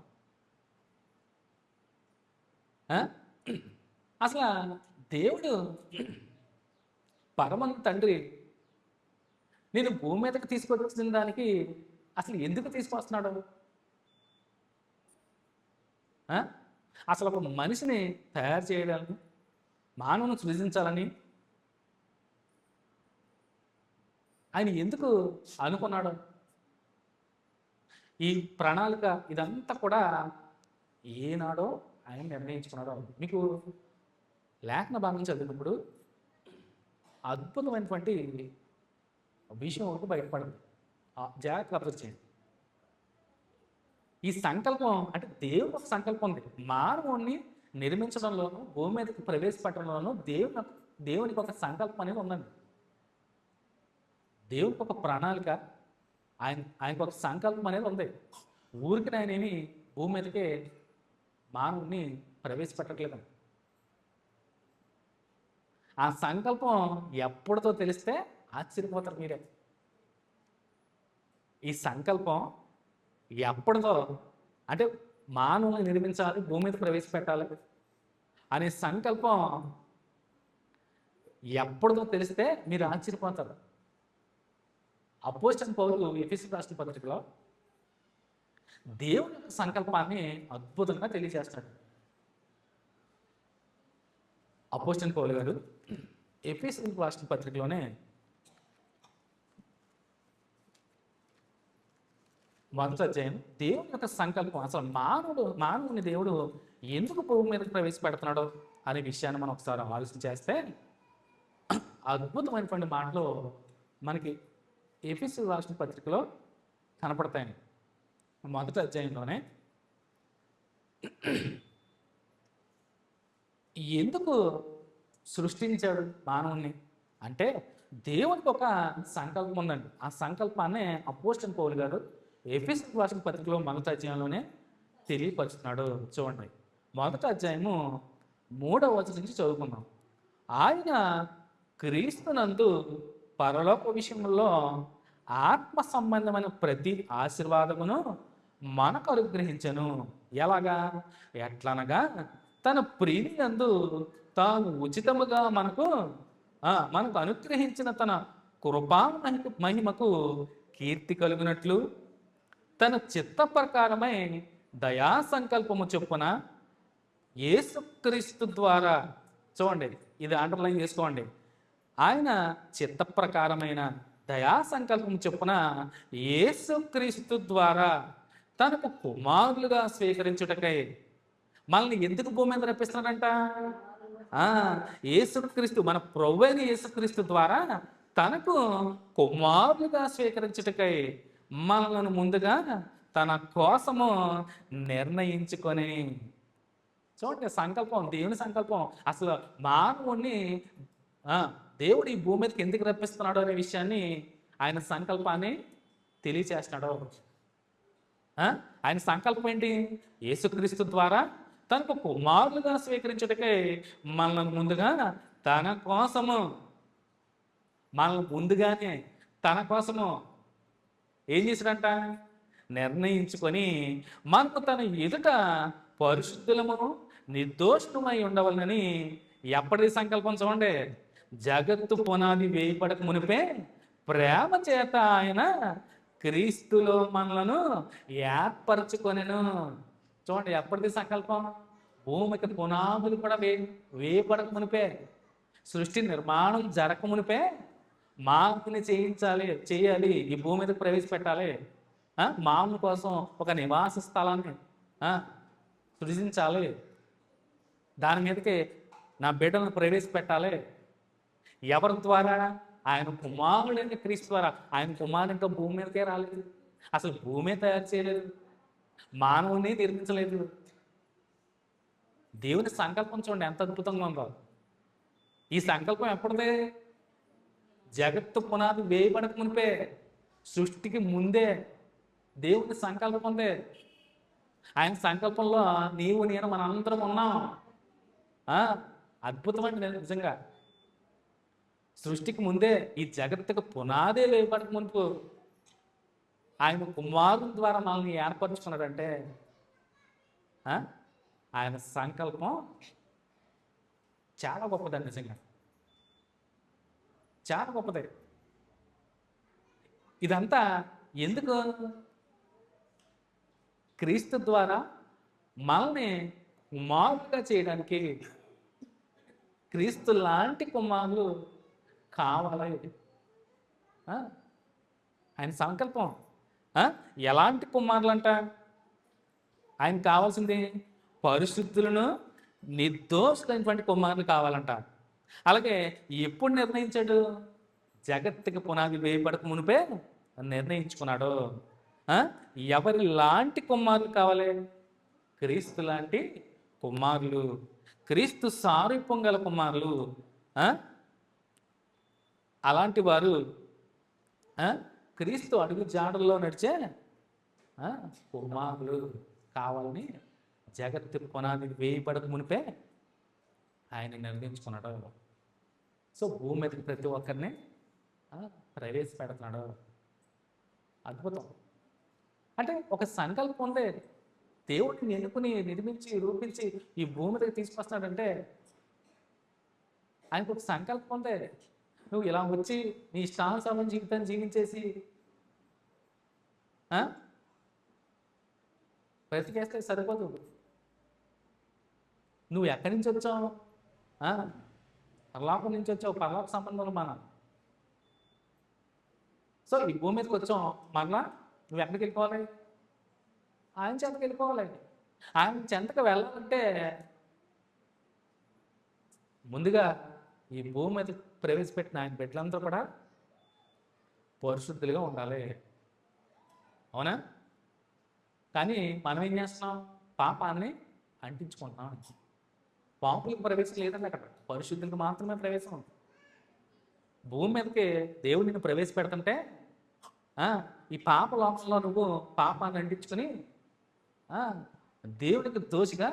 అసలు దేవుడు పరమ తండ్రి నేను భూమి మీదకి తీసుకొచ్చిన దానికి అసలు ఎందుకు తీసుకొస్తున్నాడు? అసలు ఒక మనిషిని తయారు చేయడానికి, మానవుని సృజించాలని ఆయన ఎందుకు అనుకున్నాడు? ఈ ప్రణాళిక ఇదంతా కూడా ఏనాడో ఆయన నిర్ణయించుకున్నాడు. మీకు లేఖన భాగం చదివినప్పుడు అద్భుతమైనటువంటి విషయం ఒకటి బయటపడదు. జాగ్రత్తగా అబ్జర్వ్ చేయండి. ఈ సంకల్పం అంటే దేవుని ఒక సంకల్పం ఉంది. మానవుణ్ణి నిర్మించడంలోనూ భూమి మీదకి ప్రవేశపెట్టడంలోనూ దేవునికి ఒక సంకల్పం అనేది ఉందండి. దేవునికి ఒక ప్రణాళిక, ఆయనకు ఒక సంకల్పం అనేది ఉంది. ఊరికి ఆయన ఏమి భూమి మీదకే మానవుణ్ణి ప్రవేశపెట్టట్లేదు. ఆ సంకల్పం ఎప్పటితో తెలిస్తే ఆశ్చర్యపోతారు మీరే. ఈ సంకల్పం ఎప్పటితో అంటే మానవుని నిర్మించాలి, భూమి మీద ప్రవేశపెట్టాలి అనే సంకల్పం ఎప్పటితో తెలిస్తే మీరు ఆశ్చర్యపోతారు. అపోస్తలుడైన పౌలు ఎఫెసీయులకు రాసిన పత్రికలో దేవుని యొక్క సంకల్పాన్ని అద్భుతంగా తెలియజేస్తాడు. అపోస్తలుడైన పౌలు గారు ఎఫెసీయులకు రాసిన పత్రికలోనే మొదటి అధ్యాయం దేవుని యొక్క సంకల్పం. అసలు మానవుని దేవుడు ఎందుకు భూమి మీదకి ప్రవేశపెడుతున్నాడో అనే విషయాన్ని మనం ఒకసారి ఆలోచన చేస్తే అద్భుతమైనటువంటి మాటలు మనకి ఎఫెసీయులకు రాసిన పత్రికలో కనపడతాయి. మొదటి అధ్యాయంలోనే ఎందుకు సృష్టించాడు మానవుణ్ణి అంటే దేవునికి ఒక సంకల్పం ఉందండి. ఆ సంకల్పాన్ని అపోస్తలుడైన పౌలు గారు ఎఫెసీయులకు రాసిన పత్రికలో మొదటి అధ్యాయంలోనే తెలియపరుస్తున్నాడు. చూడండి, మొదటి అధ్యాయము 3వ వచనం నుంచి చదువుకుందాం. ఆయన క్రీస్తునందు పరలోక విషయంలో ఆత్మ సంబంధమైన ప్రతి ఆశీర్వాదమును మనకు అనుగ్రహించను. ఎలాగా? ఎట్లనగా తన ప్రియునియందు తాను ఉచితముగా మనకు అనుగ్రహించిన తన కృపా మహిమకు కీర్తి కలుగునట్లు తన చిత్త ప్రకారమై దయా సంకల్పము చొప్పున యేసుక్రీస్తు ద్వారా, చూడండి ఇది అండర్లైన్ చేసుకోండి, ఆయన చిత్త ప్రకారమైన దయా సంకల్పం చొప్పున యేసుక్రీస్తు ద్వారా తనకు కుమారులుగా స్వీకరించుటకై మనల్ని ఎందుకు భూమి మీద రప్పిస్తున్నాడంట? యేసుక్రీస్తు, మన ప్రభువైన యేసుక్రీస్తు ద్వారా తనకు కుమారులుగా స్వీకరించుటకై మనలను ముందుగా తన కోసము నిర్ణయించుకొని. చూడండి, సంకల్పం, దేవుని సంకల్పం. అసలు మానవుణ్ణి దేవుడు ఈ భూమి మీదకి ఎందుకు రప్పిస్తున్నాడు అనే విషయాన్ని, ఆయన సంకల్పాన్ని తెలియచేస్తున్నాడు. ఆయన సంకల్పం ఏంటి? యేసుక్రీస్తు ద్వారా తనకు కుమారులుగా స్వీకరించుటకై మనల్ని ముందుగా తన కోసము, మనల్ని ముందుగానే తన కోసము ఏం చేశాడంట? నిర్ణయించుకొని మనకు తన ఎదుట పరిశుద్ధులము నిర్దోషమై ఉండవాలని. ఎప్పటి సంకల్పం చూడండి, జగత్తు పునాది వేయబడక మునిపే ప్రేమ చేత ఆయన క్రీస్తులో మనలను ఏర్పరచుకొనెను. చూడండి, ఎప్పటిది సంకల్పం? భూమికి పునాదులు కూడా వేయబడక మునిపే, సృష్టి నిర్మాణం జరగక మునిపే మానవుని చేయాలి, ఈ భూమి మీదకి ప్రవేశపెట్టాలి, మానవుని కోసం ఒక నివాస స్థలాన్ని సృజించాలి, దాని మీదకి నా బిడ్డలను ప్రవేశపెట్టాలి. ఎవరి ద్వారా? ఆయన కుమారుడైన క్రీస్తు ద్వారా. ఆయన కుమారుడు ఇంకా భూమి మీదకే రాలేదు, అసలు భూమి తయారు చేయలేదు, మానవుని నిర్మించలేదు. దేవుని సంకల్పం చూడండి ఎంత అద్భుతంగా ఉందో. ఈ సంకల్పం ఎప్పటిదే? జగత్తు పునాది వేయబడక మునిపే, సృష్టికి ముందే దేవుని సంకల్పం ఉంది. ఆయన సంకల్పంలో నీవు నేను మనందరం ఉన్నాం. అద్భుతమండి నిజంగా. సృష్టికి ముందే, ఈ జగత్తుకు పునాదే వేయబడక మునుపు ఆయన కుమారుని ద్వారా మనల్ని ఏర్పరుచుకున్నాడంటే ఆయన సంకల్పం చాలా గొప్పదండి, నిజంగా చాలా గొప్పదే. ఇదంతా ఎందుకు? క్రీస్తు ద్వారా మనల్ని కుమారులుగా చేయడానికి. క్రీస్తు లాంటి కుమారులు కావాలి. ఆయన సంకల్పం. ఎలాంటి కుమారులు అంట? ఆయన కావాల్సింది పరిశుద్ధులను నిర్దోషులైనటువంటి కుమారులు కావాలంట. అలాగే ఎప్పుడు నిర్ణయించాడు? జగత్తుకి పునాది వేయబడక మునిపే నిర్ణయించుకున్నాడు. ఎవరి లాంటి కుమారులు కావాలి? క్రీస్తు లాంటి కుమారులు, క్రీస్తు సారూప్యం గల కుమారులు. అలాంటి వారు క్రీస్తు అడుగు జాడల్లో నడిచే కుమారులు కావాలని జగత్తు పునాది వేయబడక మునిపే ఆయన నిర్ణయించుకున్నాడు. సో భూమి మీదకి ప్రతి ఒక్కరిని ప్రవేశపెడుతున్నాడు. అద్భుతం. అంటే ఒక సంకల్పం ఉంది. దేవుడిని ఎన్నుకుని నిర్మించి రూపించి ఈ భూమి మీదకి తీసుకొస్తున్నాడంటే ఆయనకు ఒక సంకల్పం ఉంది. నువ్వు ఇలా వచ్చి నీ ఇష్టానుసారం జీవితాన్ని జీవించేసి బ్రతికేస్తే సరిపోదు. నువ్వు ఎక్కడి నుంచి వచ్చావు? పరలోకం నుంచి వచ్చావు, పరలోక సంబంధం మనం. సో ఈ భూమి మీదకి వచ్చాం, మరలా నువ్వు ఎక్కడికి వెళ్ళిపోవాలి? ఆయన చెంతకు వెళ్ళిపోవాలి. ఆయన చెంతకు వెళ్ళాలంటే ముందుగా ఈ భూమి మీద ప్రవేశపెట్టిన ఆయన బిడ్డలంతా కూడా పరిశుద్ధులుగా ఉండాలి. అవునా? కానీ మనం ఏం చేస్తున్నాం? పాపాన్ని అంటించుకుంటున్నాం. పాపులకు ప్రవేశం లేదండి అక్కడ, పరిశుద్ధులకు మాత్రమే ప్రవేశం ఉంది. భూమి మీదకి దేవుడు నిన్ను ప్రవేశపెడుతుంటే ఈ పాప లోకంలో నువ్వు పాపాన్ని అంటించుకొని దేవుడికి దోషిగా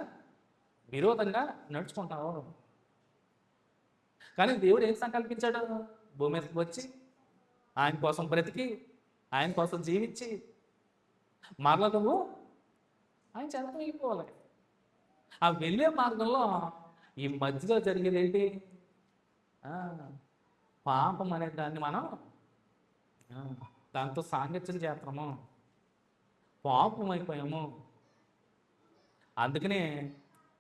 విరోధంగా నడుచుకుంటావు. కానీ దేవుడు ఏం సంకల్పించాడు? భూమి మీదకి వచ్చి ఆయన కోసం బ్రతికి ఆయన కోసం జీవించి మరల నువ్వు ఆయన చెంతకు వెళ్ళిపోవాలి. ఆ వెళ్ళే మార్గంలో ఈ మధ్యలో జరిగేది ఏంటి? పాపం అనే దాన్ని మనం దాంతో సాంగత్యం చేస్తాము, పాపం అయిపోయాము. అందుకనే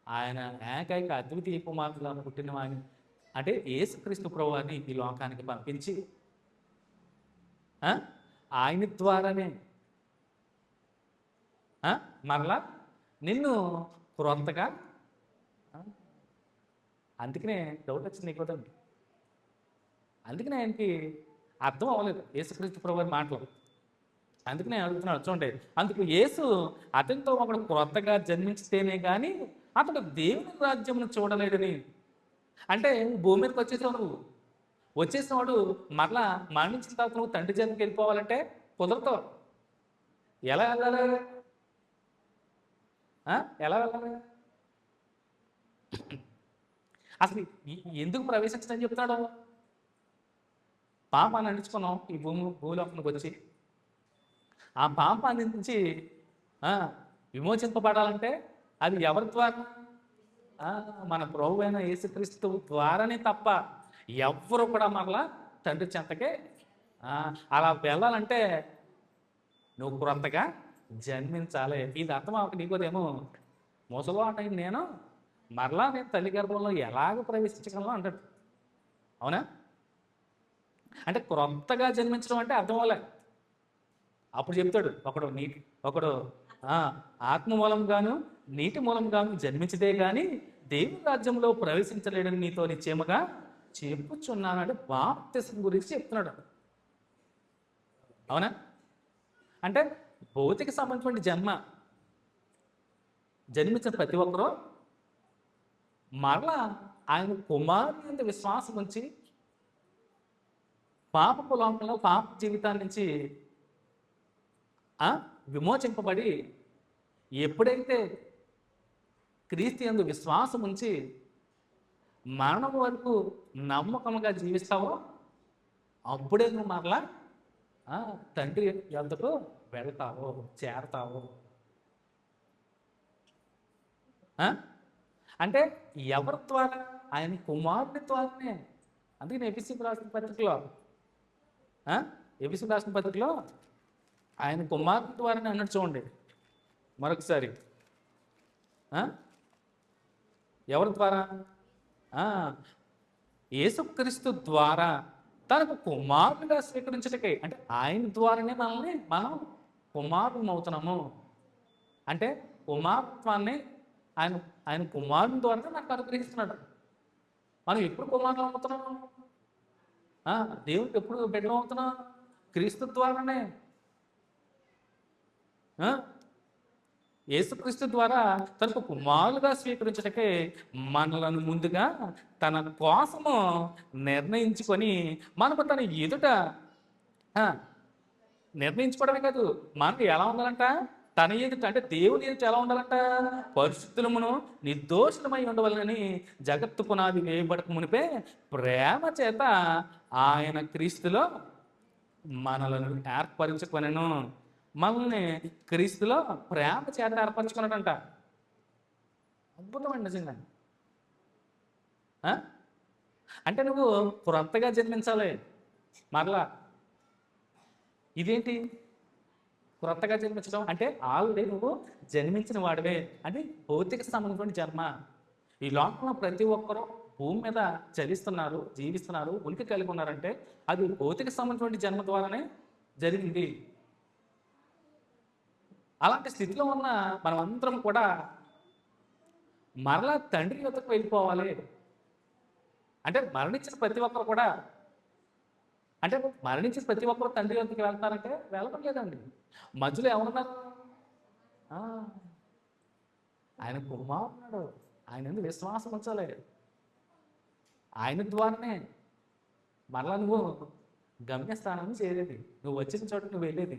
ఆయన ఏకైక అద్వితీయ కుమారుడుగా పుట్టిన వాడిని అంటే యేసుక్రీస్తు ప్రభువుని ఈ లోకానికి పంపించి ఆయన ద్వారానే మరలా నిన్ను క్రొత్తగా, అందుకనే డౌట్ వచ్చింది నీకు కదా, అందుకనే ఆయనకి అర్థం అవ్వలేదు యేసుక్రీస్తు ప్రభు అని మాటలు. అందుకనే అడుగుతున్నాడు చూడండి. అందుకు యేసు అతనితో ఒకడు క్రొత్తగా జన్మించితేనే కానీ అతడు దేవుని రాజ్యమును చూడలేడని. అంటే భూమి మీదకి వచ్చేసావు, నువ్వు వచ్చేసిన వాడు మరలా మరణించిన తర్వాత నువ్వు తండ్రి జన్మకి వెళ్ళిపోవాలంటే కుదరతావు. ఎలా వెళ్ళాలి? ఎలా వెళ్ళాలి? అసలు ఎందుకు ప్రవేశించదని చెప్తాడు? పాపాన్ని అంటించుకున్నాం ఈ భూలోకానికి వచ్చి, ఆ పాపాన్ని నుంచి విమోచింపబడాలంటే అది ఎవరి ద్వారా? మన ప్రభు అయిన యేసుక్రీస్తు ద్వారానే తప్ప ఎవ్వరు కూడా మరలా తండ్రి చెంతకే అలా వెళ్ళాలంటే నువ్వు క్రొత్తగా జన్మించాలి. ఇది అర్థం అవ్వక నీకోదేమో ముసలో అంటే నేను మరలా నేను తల్లి గర్భంలో ఎలాగ ప్రవేశించగలను అంటాడు. అవునా? అంటే క్రొత్తగా జన్మించడం అంటే అర్థం అవ్వలే. అప్పుడు చెప్తాడు, ఒకడు ఆత్మ మూలంగాను నీటి మూలంగాను జన్మించితే కానీ దేవుని రాజ్యంలో ప్రవేశించలేడని నీతో నిశ్చయముగా చెప్పుచున్నాను అంటే బాప్తిసం గురించి చెప్తున్నాడు. అవునా? అంటే భౌతిక సంబంధించిన జన్మించిన ప్రతి ఒక్కరూ మరలా ఆయన కుమారుని యందు విశ్వాసం ఉంచి పాపపు లోకంలో పాప జీవితాన్ని నుంచి విమోచింపబడి ఎప్పుడైతే క్రీస్తు యందు విశ్వాసం ఉంచి మరణం వరకు నమ్మకంగా జీవిస్తావో అప్పుడే నువ్వు మరలా తండ్రి యొద్దకు వెళ్తావు, చేరతావు. అంటే ఎవరి ద్వారా? ఆయన కుమారుని ద్వారానే. అందుకని ఎఫెసీయులకు రాసిన పత్రికలో ఆయన కుమారుని ద్వారానే అన్నట్టు చూడండి మరొకసారి. ఎవరి ద్వారా? యేసుక్రీస్తు ద్వారా తనకు కుమారునిగా స్వీకరించటకే. అంటే ఆయన ద్వారానే మనం కుమారుని అవుతున్నాము. అంటే కుమారత్వాన్ని ఆయన కుమారుని ద్వారానే మనకు అనుగ్రహిస్తున్నాడు. మనం ఎప్పుడు కుమారులు అవుతున్నాము? దేవుడికి ఎప్పుడు బిడ్డలు అవుతున్నాం? క్రీస్తు ద్వారానే. యేసుక్రీస్తు ద్వారా తనకు కుమారులుగా స్వీకరించటకే మనలను ముందుగా తన కోసము నిర్ణయించుకొని మనకు తన ఎదుట నిర్ణయించుకోవడమే కాదు, మనకు ఎలా ఉండాలంట? తన ఎదుట అంటే దేవుని ఎదుట ఎలా ఉండాలంట? పరిశుద్ధులమును నిర్దోషులమై ఉండవాలని జగత్తు పునాది వేయబడక మునిపే ప్రేమ చేత ఆయన క్రీస్తులో మనలను ఏర్పరచుకొనెను. మనల్ని క్రీస్తులో ప్రేమ చేత ఏర్పరచుకున్నాడంట. అద్భుతమండి నిజంగా. అంటే నువ్వు క్రొత్తగా జన్మించాలి మరలా. ఇదేంటి క్రొత్తగా జన్మించడం అంటే? ఆల్రెడీ నువ్వు జన్మించిన వాడివే. అంటే భౌతిక సంబంధించిన జన్మ. ఈ లోకంలో ప్రతి ఒక్కరూ భూమి మీద చలిస్తున్నారు, జీవిస్తున్నారు, ఉనికి కలిగి ఉన్నారంటే అది భౌతిక సంబంధించిన జన్మ ద్వారానే జరిగింది. అలాంటి స్థితిలో ఉన్న మనం అందరం కూడా మరలా తండ్రి యొద్దకు వెళ్ళిపోవాలి. అంటే మరణించిన ప్రతి ఒక్కరు కూడా, అంటే మరణించిన ప్రతి ఒక్కరు తండ్రి యొద్దకు వెళ్తారంటే వెళ్ళడం లేదండి. మధ్యలో ఎవరున్నారు? ఆ, ఆయన కుమారుడు, ఆయన ఎందుకు విశ్వాసం ఉంచాలి. ఆయన ద్వారానే మరలా నువ్వు గమ్యస్థానాన్ని చేరేది, నువ్వు వచ్చిన చోట నువ్వు వెళ్ళేది.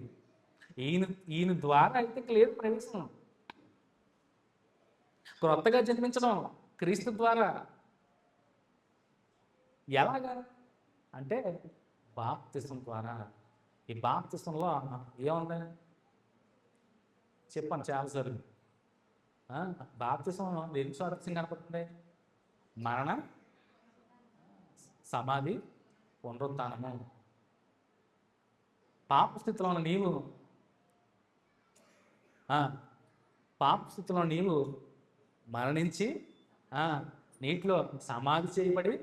ఈయన ద్వారా అయితే లేదు ప్రవేశం. క్రొత్తగా జన్మించడం క్రీస్తు ద్వారా. ఎలాగా అంటే బాప్తిసం ద్వారా. ఈ బాప్తిసంలో ఏముంది చెప్పాను చాలాసార్లు. బాప్తిసం దేనికి సాదృశ్యం కనపడుతుంది? మరణ, సమాధి, పునరుత్థానము. పాప స్థితిలో ఉన్న నీవు మరణించి నీటిలో సమాధి చేయబడి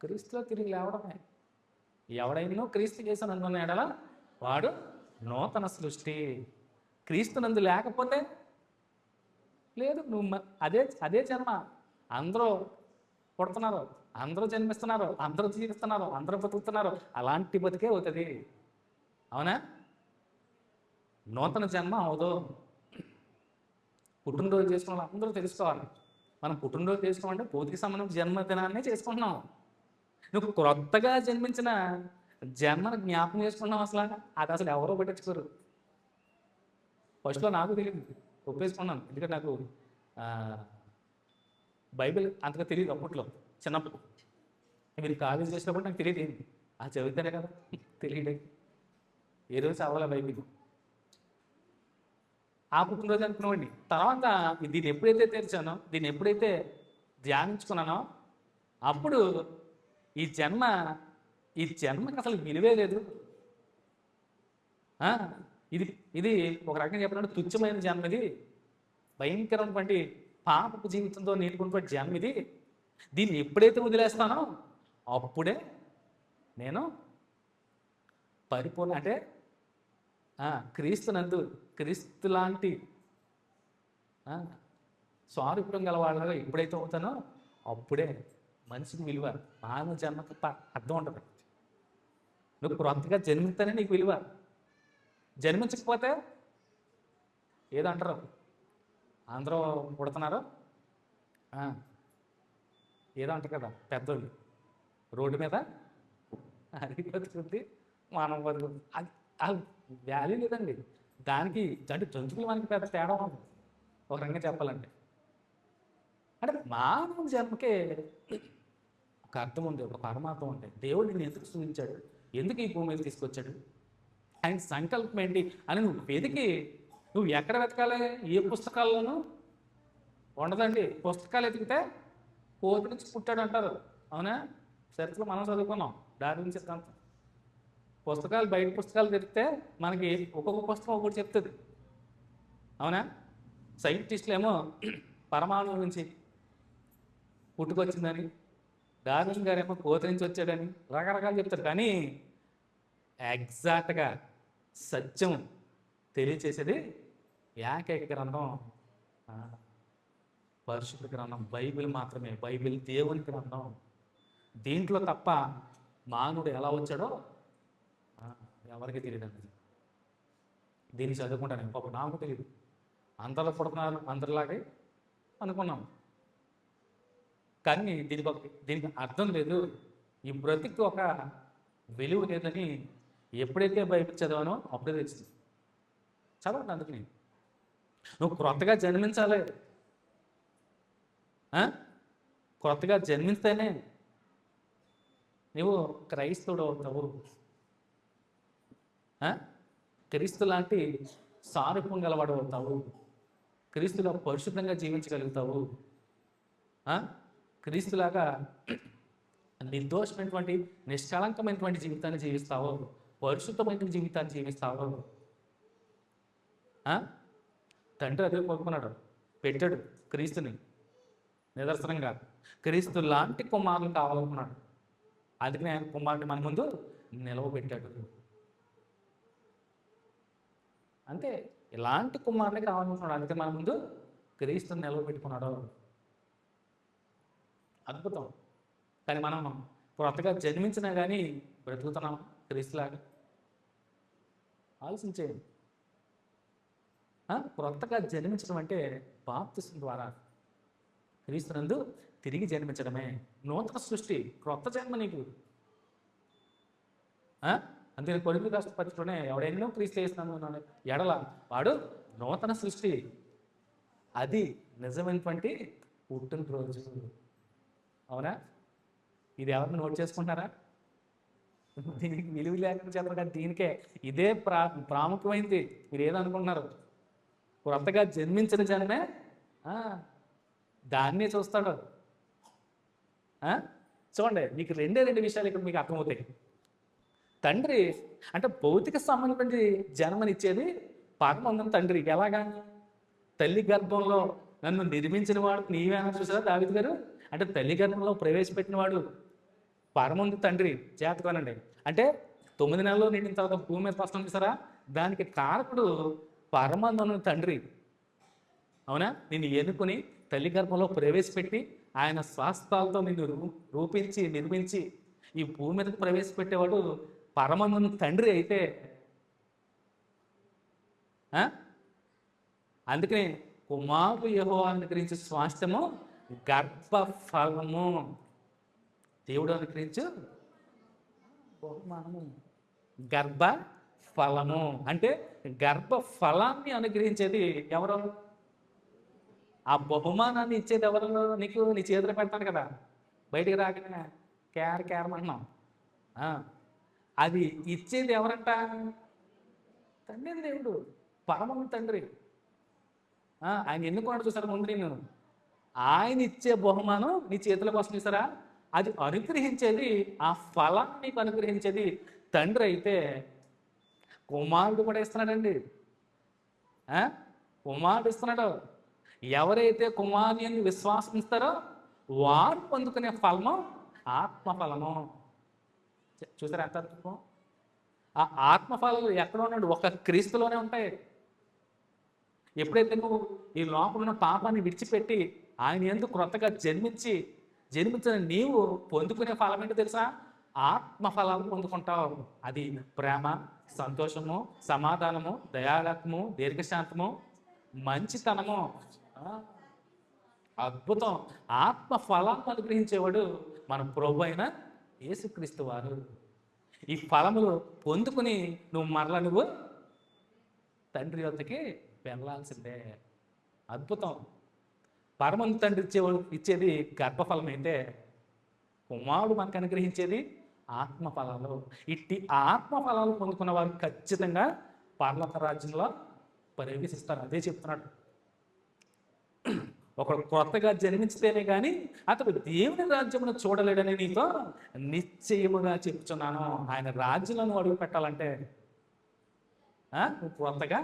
క్రీస్తులో తిరిగి లేవడమే. ఎవడైనా క్రీస్తు చేసినందున ఎడల వాడు నూతన సృష్టి. క్రీస్తునందు లేకపోతే లేదు. నువ్వు అదే జన్మ. అందరూ పుడుతున్నారు, అందరూ జన్మిస్తున్నారు, అందరూ జీవిస్తున్నారు, అందరూ బతుకుతున్నారు. అలాంటి బతికే అవుతుంది. అవునా? నూతన జన్మ అవదు. పుట్టినరోజు చేసుకున్న వాళ్ళు అందరూ తెలుసుకోవాలి. మనం పుట్టినరోజు చేసుకోవాలంటే భౌతిక సంబంధం జన్మదినాన్నే చేసుకుంటున్నాం. నువ్వు క్రొత్తగా జన్మించిన జన్మను జ్ఞాపకం చేసుకున్నావు. అది అసలు ఎవరో పట్టించుకోరు. ఫస్ట్లో నాకు తెలియదు, ఒప్పేసుకున్నాను. ఎందుకంటే నాకు బైబిల్ అంతగా తెలియదు అప్పట్లో, చిన్నప్పుడు. మీరు కాలేజ్ చేసినప్పుడు నాకు తెలియదు ఏంటి. చదివితేనే కదా తెలియదు. ఏ రోజు చదవాలి బైబిల్. ఆ పుట్టినరోజు అనుకున్నామండి. తర్వాత దీన్ని ఎప్పుడైతే తెరిచానో, దీన్ని ఎప్పుడైతే ధ్యానించుకున్నానో, అప్పుడు ఈ జన్మకి అసలు విలువే లేదు. ఇది ఒక రకంగా చెప్పినట్టు తుచ్చమైన జన్మ. ఇది భయంకరమైనటువంటి పాపపు జీవితంతో నేర్చుకున్నటువంటి జన్మ. దీన్ని ఎప్పుడైతే వదిలేస్తానో అప్పుడే నేను పరిపూర్ణ, అంటే క్రీస్తునందు క్రీస్తు లాంటి స్వారూప్యం గలవాళ్ళగా ఎప్పుడైతే అవుతానో అప్పుడే మనిషికి విలువ. మానవ జన్మకు అర్థం ఉంటుంది. నువ్వు క్రొత్తగా జన్మిస్తేనే నీకు విలువ. జన్మించకపోతే ఏదంటారు? అందరూ పుడుతున్నారు ఏదో అంటారు కదా పెద్దోళ్ళు, రోడ్డు మీద అది బతుకుతుంది, మనం బతుకుతుంది. అది వాల్యూ లేదండి దానికి. అంటే జంతువులు మనకి పెద్ద తేడా ఉంది ఒక రంగా చెప్పాలంటే. అంటే మానవ జన్మకే ఒక అర్థం ఉంది, ఒక పరమాత్మ ఉంది. దేవుడు నిన్ను ఎందుకు సృష్టించాడు, ఎందుకు ఈ భూమి మీద తీసుకొచ్చాడు, ఆయన సంకల్పం ఏంటి అని నువ్వు వెతికి, నువ్వు ఎక్కడ వెతకాలి? ఏ పుస్తకాల్లోనూ ఉండదండి. పుస్తకాలు ఎతికితే కోతి నుంచి పుట్టాడు అంటారు. అవునా? చరిత్రలో మనం చదువుకున్నాం డార్విన్ సిద్ధాంతం. పుస్తకాలు, బయట పుస్తకాలు తెరిస్తే మనకి ఒక్కొక్క పుస్తకం ఒకటి చెప్తుంది. అవునా? సైంటిస్టులు ఏమో పరమాణువు నుంచి పుట్టుకొచ్చిందని, డార్విన్ గారేమో కోతి నుంచి వచ్చాడని రకరకాలు చెప్తారు. కానీ ఎగ్జాక్ట్గా సత్యం తెలియచేసేది ఏకైక గ్రంథం, పరిశుద్ధ గ్రంథం బైబిల్ మాత్రమే. బైబిల్ దేవుని గ్రంథం. దీంట్లో తప్ప మానవుడు ఎలా వచ్చాడో ఎవరికి తెలియదండి. దీన్ని చదువుకుంటాను పాప, నాకు తెలియదు. అందరూ పుడుతున్నారు అందరిలాగే అనుకున్నాం, కానీ దీనికి అర్థం లేదు. ఈ బ్రతికి ఒక విలువ లేదని ఎప్పుడైతే బైబిల్ చదివానో అప్పుడే తెలిసింది. చదవండి. అందుకని నువ్వు క్రొత్తగా జన్మించాలి. క్రొత్తగా జన్మిస్తేనే నువ్వు క్రైస్తవుడు అవుతావు. క్రీస్తు లాంటి సారూప్యం గలవాడు అవుతావు. క్రీస్తులో పరిశుద్ధంగా జీవించగలుగుతావు. క్రీస్తులాగా నిర్దోషమైనటువంటి నిష్కళంకమైనటువంటి జీవితాన్ని జీవిస్తావు. పరిశుద్ధమైన జీవితాన్ని జీవిస్తావు. తండ్రి అదే కోరుకున్నాడు, పెట్టాడు క్రీస్తుని నిదర్శనంగా. క్రీస్తు లాంటి కుమారులు కావాలనుకున్నాడు. అందుకని ఆయన కుమారుని మన ముందు నిలవబెట్టాడు. అంతే, ఇలాంటి కుమారుడే కావాలనుకున్నాడు. అందుకే మన ముందు క్రీస్తుని నిలవబెట్టుకున్నాడు. అద్భుతం. కానీ మనం కొత్తగా జన్మించినా కానీ బ్రతుకుతున్నాం క్రీస్తులాగా? ఆలోచించేయండి. కొత్తగా జన్మించడం అంటే బాప్తిసం ద్వారా క్రీస్తునందు తిరిగి జన్మించడమే. నూతన సృష్టి, క్రొత్త జన్మ నీకు. అందుకని కొరింథీ రాసిన పత్రికలోనే ఎవడెన్నో క్రీస్తు చేస్తున్నాను ఎడల వాడు నూతన సృష్టి. అది నిజమైనటువంటి పుట్టినరోజు. అవునా? ఇది ఎవరిని నోట్ చేసుకుంటారా? దీనికి విలువ లేకుండా చెప్పరు కానీ దీనికే ఇదే ప్రాముఖ్యమైంది. మీరు ఏదనుకుంటున్నారు? కొత్తగా జన్మించిన జనమే దాన్నే చూస్తాడు. చూడండి, మీకు రెండు విషయాలు ఇక్కడ మీకు అర్థమవుతాయి. తండ్రి అంటే భౌతిక సంబంధించి జన్మనిచ్చేది పరమందున తండ్రి. ఎలాగా? తల్లి గర్భంలో నన్ను నిర్మించిన వాడు నీవేనా? చూసారా దావీదు గారు? అంటే తల్లి గర్భంలో ప్రవేశపెట్టిన వాడు పరమందు తండ్రి. జాతకనండి. అంటే 9 నెలలు నిండిన తర్వాత భూమి మీద వస్తాం చూసారా, దానికి కారకుడు పరమందున తండ్రి. అవునా? నిన్ను ఎన్నుకుని తల్లి గర్భంలో ప్రవేశపెట్టి ఆయన స్వాస్థాలతో నిన్ను రూపించి నిర్మించి ఈ భూమి మీదకు ప్రవేశపెట్టేవాడు పరమందున తండ్రి. అయితే అందుకనే కుమారుడు యెహోవా అనుగ్రహించే స్వాస్థ్యము గర్భఫలము. దేవుడు అనుగ్రహించు బహుమానము గర్భ ఫలము. అంటే గర్భ ఫలాన్ని అనుగ్రహించేది ఎవరు? ఆ బహుమానాన్ని ఇచ్చేది ఎవరు? నీకు నీ చేతిలో పెడతాను కదా, బయటికి రాగానే కేరమంటున్నాం. అది ఇచ్చేది ఎవరంట? తండ్రి, దేవుడు, పరమ తండ్రి. ఆయన ఎన్నుకున్నాడు చూసారా ముందు నేను. ఆయన ఇచ్చే బహుమానం నీ చేతిలోకి వస్తుంది చూసారా, అది అనుగ్రహించేది, ఆ ఫలాన్ని నీకు అనుగ్రహించేది తండ్రి. అయితే కుమారుడు కూడా ఇస్తున్నాడండి. కుమారుడు ఇస్తున్నాడు. ఎవరైతే కుమారుని విశ్వాసం ఇస్తారో వారు పొందుకునే ఫలము ఆత్మఫలము. చూసారా ఎంత అద్భుతం! ఆ ఆత్మఫలాలు ఎక్కడ ఉన్నాడు? ఒక క్రీస్తులోనే ఉంటాయి. ఎప్పుడైతే నువ్వు ఈ లోపల ఉన్న పాపాన్ని విడిచిపెట్టి ఆయన యందు క్రొత్తగా జన్మించిన నీవు పొందుకునే ఫలం ఏంటో తెలుసా? ఆత్మఫలాలు పొందుకుంటావు. అది ప్రేమ, సంతోషము, సమాధానము, దయాళత్వము, దీర్ఘశాంతము, మంచితనము. అద్భుతం. ఆత్మఫలాలను అనుగ్రహించేవాడు మన ప్రభు అయిన యేసుక్రీస్తు వారు. ఈ ఫలములు పొందుకుని నువ్వు తండ్రి వద్దకి వెళ్ళాల్సిందే. అద్భుతం. పరమందు తండ్రి ఇచ్చేది గర్భఫలం అయితే కుమారుడు మనకు అనుగ్రహించేది ఆత్మఫలాలు. ఇట్టి ఆత్మఫలాలు పొందుకున్న వారు ఖచ్చితంగా పరలోక రాజ్యంలో ప్రవేశిస్తారు. అదే చెప్తున్నాడు. ఒకడు కొత్తగా జన్మించితేనే కానీ అతడు దేవుని రాజ్యమును చూడలేడని నీతో నిశ్చయముగా చెప్తున్నాను. ఆయన రాజ్యంలో అడుగు పెట్టాలంటే నువ్వు కొత్తగా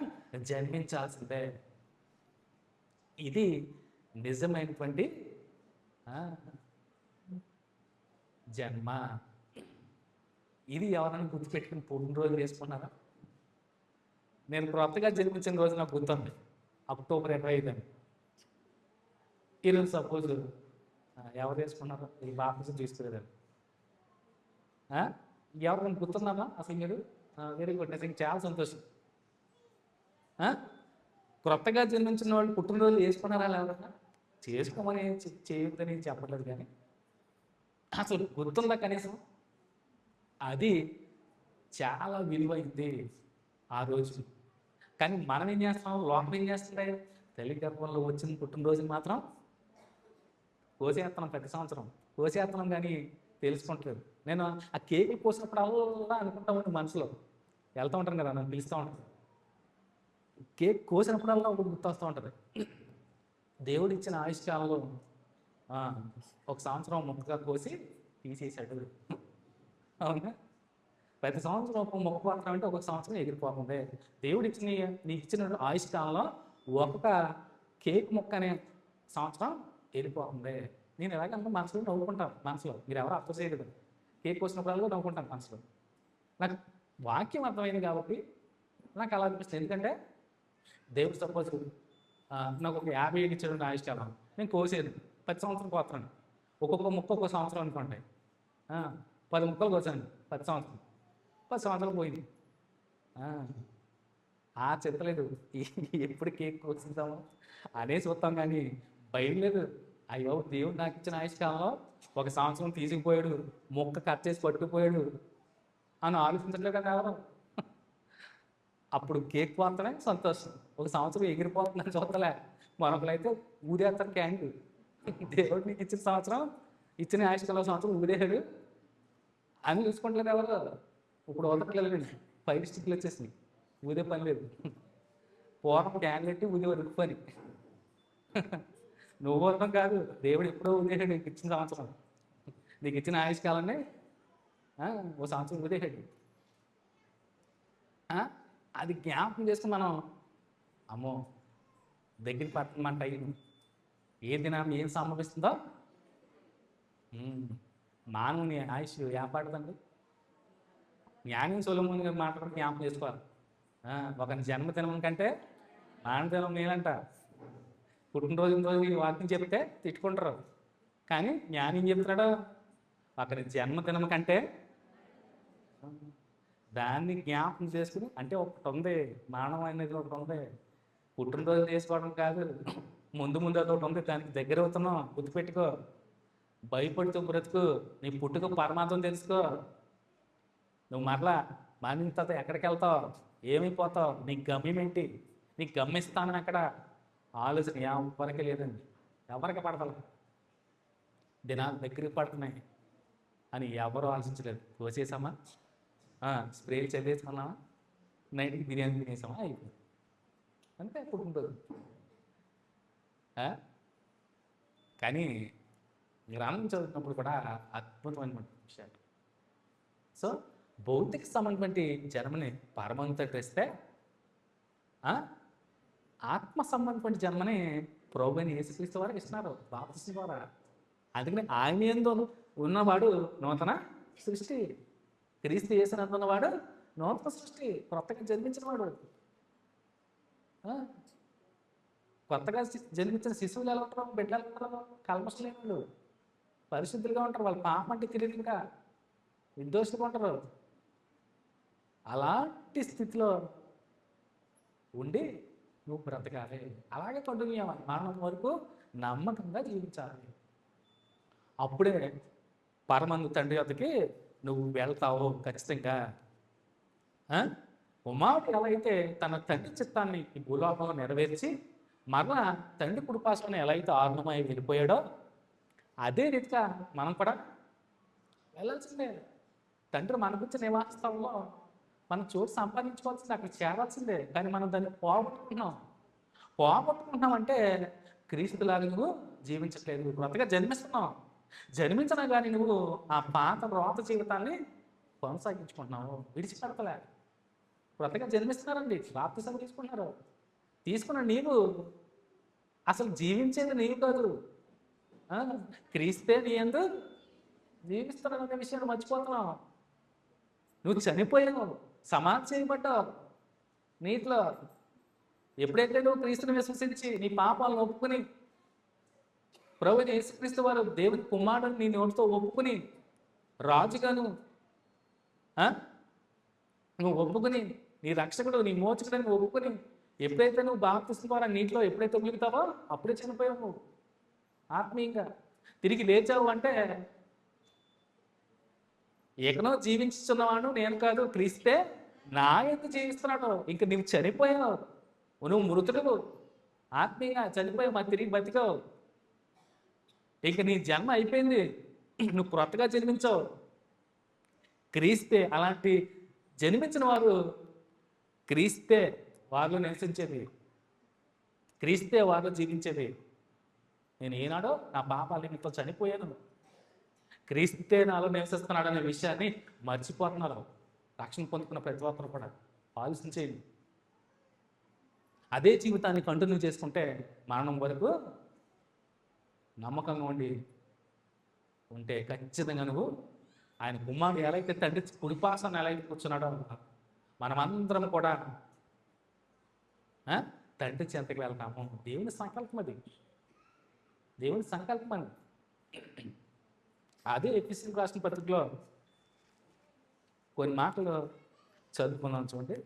జన్మించాల్సిందే. ఇది నిజమైనటువంటి జన్మ. ఇది ఎవరైనా గుర్తుపెట్టుకుని పుట్టినరోజు చేసుకున్నారా? నేను కొత్తగా జన్మించిన రోజు నాకు గుర్తుంది, అక్టోబర్ 25 అని. ఈరోజు సపోజ్ ఎవరు వేసుకున్నారు? ఈ బాప్తిజం తీసుకునేదాన్ని. ఎవరికైనా గుర్తున్నామా అసలు మీరు? Very good. నిజంగా చాలా సంతోషం. కొత్తగా జన్మించిన వాళ్ళు పుట్టినరోజు వేసుకున్నారా? ఎవరన్నా చేసుకోమని చేయొద్దని చెప్పట్లేదు, కానీ అసలు గుర్తుందా కనీసం? అది చాలా విలువైంది ఆ రోజు. కానీ మనం ఏం చేస్తాం? లోపల ఏం చేస్తుంటే తల్లి గర్భంలో వచ్చిన పుట్టినరోజుని మాత్రం కోసేస్తున్నాం. ప్రతి సంవత్సరం కోసేస్తున్నాం కానీ తెలుసుకుంటలేదు. నేను ఆ కేక్ కోసినప్పుడల్లా అనుకుంటా ఉంటాను, మనసులో వెళ్తూ ఉంటాను కదా, నన్ను పిలుస్తూ ఉంటాను. కేక్ కోసినప్పుడల్లా ఒకటి గుర్తొస్తూ ఉంటుంది. దేవుడు ఇచ్చిన ఆయుష్కాలంలో ఒక సంవత్సరం మొక్కగా కోసి తీసేసాడు. అవునా? ప్రతి సంవత్సరం ఒక మొక్క పడతామంటే ఒక సంవత్సరం ఎగిరిపోతుంది. దేవుడు నీకు ఇచ్చిన ఆయుష్కాలంలో ఒక్కొక్క కేక్ మొక్క అనే సంవత్సరం వెళ్ళిపోతుంది. నేను ఎలాగంటే మనసులో నవ్వుకుంటాను. మనసులో మీరు ఎవరు అర్థం చేయలేదు. కేక్ కోసినప్పుడు నవ్వుకుంటాను మనసులో. నాకు వాక్యం అర్థమైంది కాబట్టి నాకు అలా అనిపిస్తుంది. ఎందుకంటే దేవుడు సపోజ్ నాకు ఒక 50 ఏళ్ళు ఇచ్చాడు ఆయుష్కాలం, నేను కోసేది 10 సంవత్సరం కోస్తాను. ఒక్కొక్క ముక్క ఒక్కొక్క సంవత్సరం అనుకోండి. 10 ముక్కలు కోసాను 10 సంవత్సరం, 10 సంవత్సరాలు పోయింది. చెత్తలేదు ఎప్పుడు కేక్ కోసిందాము అనే చూస్తాం, కానీ భయం లేదు. అయ్యో దేవుడు నాకు ఇచ్చిన ఆయుష్కాలంలో 1 సంవత్సరం తీసుకుపోయాడు, ముక్క కట్ చేసి పట్టుకుపోయాడు అని ఆలోచించట్లేదు కదా ఎవరు. అప్పుడు కేక్ పోతానే సంతోషం, 1 సంవత్సరం ఎగిరిపోతుందని చూస్తలే. మరొకరైతే ఊదేస్తారు క్యాంక్. దేవుడు నీకు ఇచ్చిన సంవత్సరం, ఇచ్చిన ఆయుష్కాలం సంవత్సరం ఊదేశాడు అని చూసుకుంటలేదు ఎవరు. ఇప్పుడు వదలట్లేదు, 5 స్టిక్లు వచ్చేసినాయి, ఊదే పని లేదు. పూర్వం క్యాన్ పెట్టి ఊదే వరకు పని. నువ్వు వదలం కాదు, దేవుడు ఎప్పుడో ఊదేశాడు నీకు ఇచ్చిన సంవత్సరం, నీకు ఇచ్చిన ఆయుష్కాలాన్ని 1 సంవత్సరం ఊదేశాడు. అది జ్ఞాపకం చేసుకుని మనం అమ్మో దగ్గర పట్టమంట ఏ దినాన్ని ఏం సంభవిస్తుందో. మానవుని ఆయుష్ ఏపాడుదండి. జ్ఞానం సొలొమోను గారి మాట కూడా జ్ఞాపకం చేసుకోవాలి. ఒకరి జన్మదినం కంటే మానదినం మేలంట. రోజు వాక్యం చెప్తే తిట్టుకుంటారు, కానీ జ్ఞానం చెప్తున్నాడు ఒకరి జన్మదినం కంటే దాన్ని జ్ఞాపకం చేసుకుని. అంటే ఒకటి ఉంది, మరణం అనేది ఒకటి ఉంది, పుట్టినరోజు చేసుకోవడం కాదు, ముందు అది ఒకటి ఉంది, దానికి దగ్గర అవుతున్నాం. గుర్తుపెట్టుకో, భయపడుతూ బ్రతుకు, నీ పుట్టుక పరమాత్మ తెలుసుకో. నువ్వు మరలా మరణించిన తర్వాత ఎక్కడికి వెళ్తావు, ఏమైపోతావు, నీకు గమ్యం ఏంటి, నీకు గమ్యస్థానం ఎక్కడ, ఆలోచన ఎవరికి లేదండి. ఎవరికి పడతలే, దినాలు దగ్గరికి పడుతున్నాయి అని ఎవరు ఆలోచించలేదు. వచ్చేసామా, స్ప్రేలు చదివేసుకున్నామా, నైట్కి బిర్యానీ తినేసామా, అయిపోయింది అంతే. పుట్టినరోజు. కానీ గ్రంథం చదువుతున్నప్పుడు కూడా అద్భుతమైన విషయాలు. సో భౌతిక సంబంధమైన జన్మని పరమంతో తెస్తే, ఆత్మ సంబంధమైన జన్మని ప్రభువైన యేసుక్రీస్తు వారు ఇస్తున్నారు బాప్తిస్మం ద్వారా. అందుకని ఆయన యందు ఉన్నవాడు నూతన సృష్టి, క్రీస్తు యేసునందు ఉన్నవాడు నూతన సృష్టి, కొత్తగా జన్మించిన వాడు. కొత్తగా జన్మించిన శిశువులు ఎలా ఉంటారు, బిడ్డలు ఎలా ఉంటారు, కల్మషం లేని వాళ్ళు, పరిశుద్ధులుగా ఉంటారు. వాళ్ళ పాపం అంటే తెలియదు, ఇంకా నిర్దోషులుగా ఉంటారు. అలాంటి స్థితిలో ఉండి నువ్వు బ్రతకాలి. అలాగే కంటిన్యూ అవ్వాలి, మరణం వరకు నమ్మకంగా జీవించాలి. అప్పుడే పరమందు తండ్రి వద్దకి నువ్వు వెళ్తావు ఖచ్చితంగా. కుమారుడు ఎలా అయితే తన తండ్రి చిత్తాన్ని ఈ భూలోకంలో నెరవేర్చి మరలా తండ్రి కుడిపాసన ఎలా అయితే ఆరుణమై వెళ్ళిపోయాడో, అదే రీతిగా మనం కూడా వెళ్ళాల్సిందే. తండ్రి మనకిచ్చిన నివాసంలో మనం చోటు సంపాదించుకోవాల్సిందే, అక్కడ చేరాల్సిందే. కానీ మనం దాన్ని పోగొట్టుకుంటున్నాం అంటే క్రీస్తులాగా నువ్వు జీవించట్లేదు. కొత్తగా జన్మిస్తున్నావు, జన్మించినా కానీ నువ్వు ఆ పాత రోత జీవితాన్ని కొనసాగించుకుంటున్నావు, విడిచిపెడతలే. కొత్తగా జన్మిస్తున్నారండి, బాప్తిసం తీసుకున్న నీవు అసలు జీవించేది నీవు కాదు, క్రీస్తే నీ యందు జీవిస్తున్నావు అనే విషయాన్ని మర్చిపోతున్నావు. నువ్వు చనిపోయావు, సమాధి చేయబడ్డావు నీటిలో. ఎప్పుడైతే నువ్వు క్రీస్తుని విశ్వసించి నీ పాపాలను ఒప్పుకుని ప్రభువైన యేసుక్రీస్తు వారు దేవుని కుమారుడిని నీ నోటితో ఒప్పుకుని రాజుగాను నువ్వు ఒప్పుకుని నీ రక్షకుడు నీ మోచకుడని నువ్వు ఒప్పుకుని ఎప్పుడైతే నువ్వు బాప్తిస్మం ద్వారా నీటిలో ఎప్పుడైతే మునుగుతావో అప్పుడే చనిపోయావు. నువ్వు ఆత్మీయంగా తిరిగి లేచావు అంటే ఎక్కడో జీవించుతున్నవాడు నేను కాదు, క్రీస్తే నా యందు జీవిస్తున్నాడు. ఇంక నువ్వు చనిపోయావు, నువ్వు మృతుడు, ఆత్మీయంగా చనిపోయావు, మరి తిరిగి బతికావు. ఇంక నీ జన్మ అయిపోయింది, నువ్వు కొత్తగా జన్మించావు. క్రీస్తే అలాంటి జన్మించిన వారు, క్రీస్తే వారిలో నివసించేది, క్రీస్తే వారిలో జీవించేది. నేను ఏనాడో నా పాపాల నిమిత్తం చనిపోయాను, క్రీస్తే నాలో నివసిస్తున్నాడు అనే విషయాన్ని మర్చిపోతున్నారు. రక్షణ పొందుకున్న ప్రతి ఒక్కరు కూడా ఆలోచించేయండి. అదే జీవితాన్ని కంటిన్యూ చేసుకుంటే మరణం వరకు నమ్మకంగా ఉంటే ఖచ్చితంగా నువ్వు ఆయన కుమారుడు ఎలా అయితే తండ్రి కుడిపాసన ఎలా అయితే కూర్చున్నాడో మనమందరం కూడా తండ్రి చెంతకి వెళ్తాము. దేవుని సంకల్పం అది, దేవుని సంకల్పం అని. అదే ఎఫెసీయులకు రాసిన పత్రికలో కొన్ని మాటలు చదువుకున్నాం చూడండి.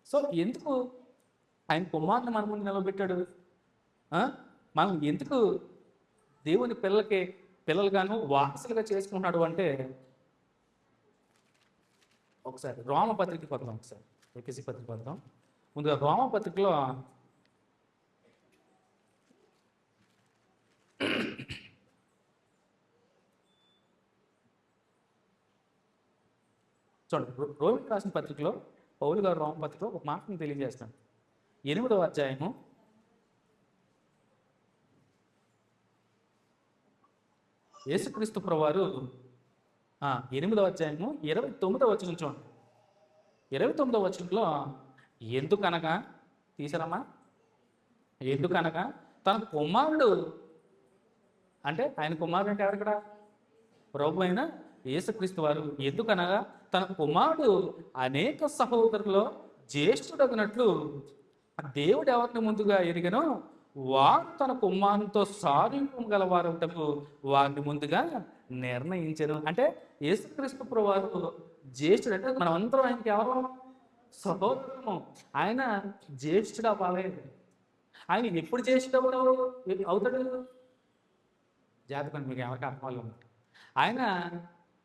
సో ఎందుకు ఆయన కుమారుని మన ముందు నిలబెట్టాడు? మనం ఎందుకు దేవుని పిల్లలుగాను వారసులుగా చేసుకుంటున్నాడు అంటే, ఒకసారి రోమపత్రికకి వద్దాం. ఒకసారి ఎఫెసీ పత్రిక వద్దాం. ముందుగా రోమపత్రికలో 8వ రోమిలకు రాసిన పత్రికలో పౌలు గారు రోమపత్రికలో ఒక మాటను తెలియజేస్తాను. 8వ అధ్యాయము యేసుక్రీస్తు ప్రభువారు 8వ అధ్యాయము 29వ వచనం చూడండి. 29వ వచనంలో ఎందుకనగా తీసారమ్మా, ఎందుకనగా తన కుమారుడు, అంటే ఆయన కుమారుడు అంటే ఎవరు ఇక్కడ? ప్రభు అయిన యేసుక్రీస్తు వారు. ఎందుకనగా తన కుమారుడు అనేక సహోదరుల్లో జ్యేష్ఠుడగినట్లు దేవుడు ఎవరిని ముందుగా ఎరిగనో వారు తన కుమారునితో సారూప్యం గలవారటకు వారిని ముందుగా నిర్ణయించను. అంటే యేసుక్రీస్తు ప్రభువారు జ్యేష్ఠుడు, అంటే మనమందరం ఆయనకి ఎవరు? సహోదరము. ఆయన జ్యేష్ఠుడు అవ్వాలి. ఆయన ఎప్పుడు జ్యేష్ఠుడు అవుతాడు? జాతకం మీకు ఎవరికి అర్థాలు. ఆయన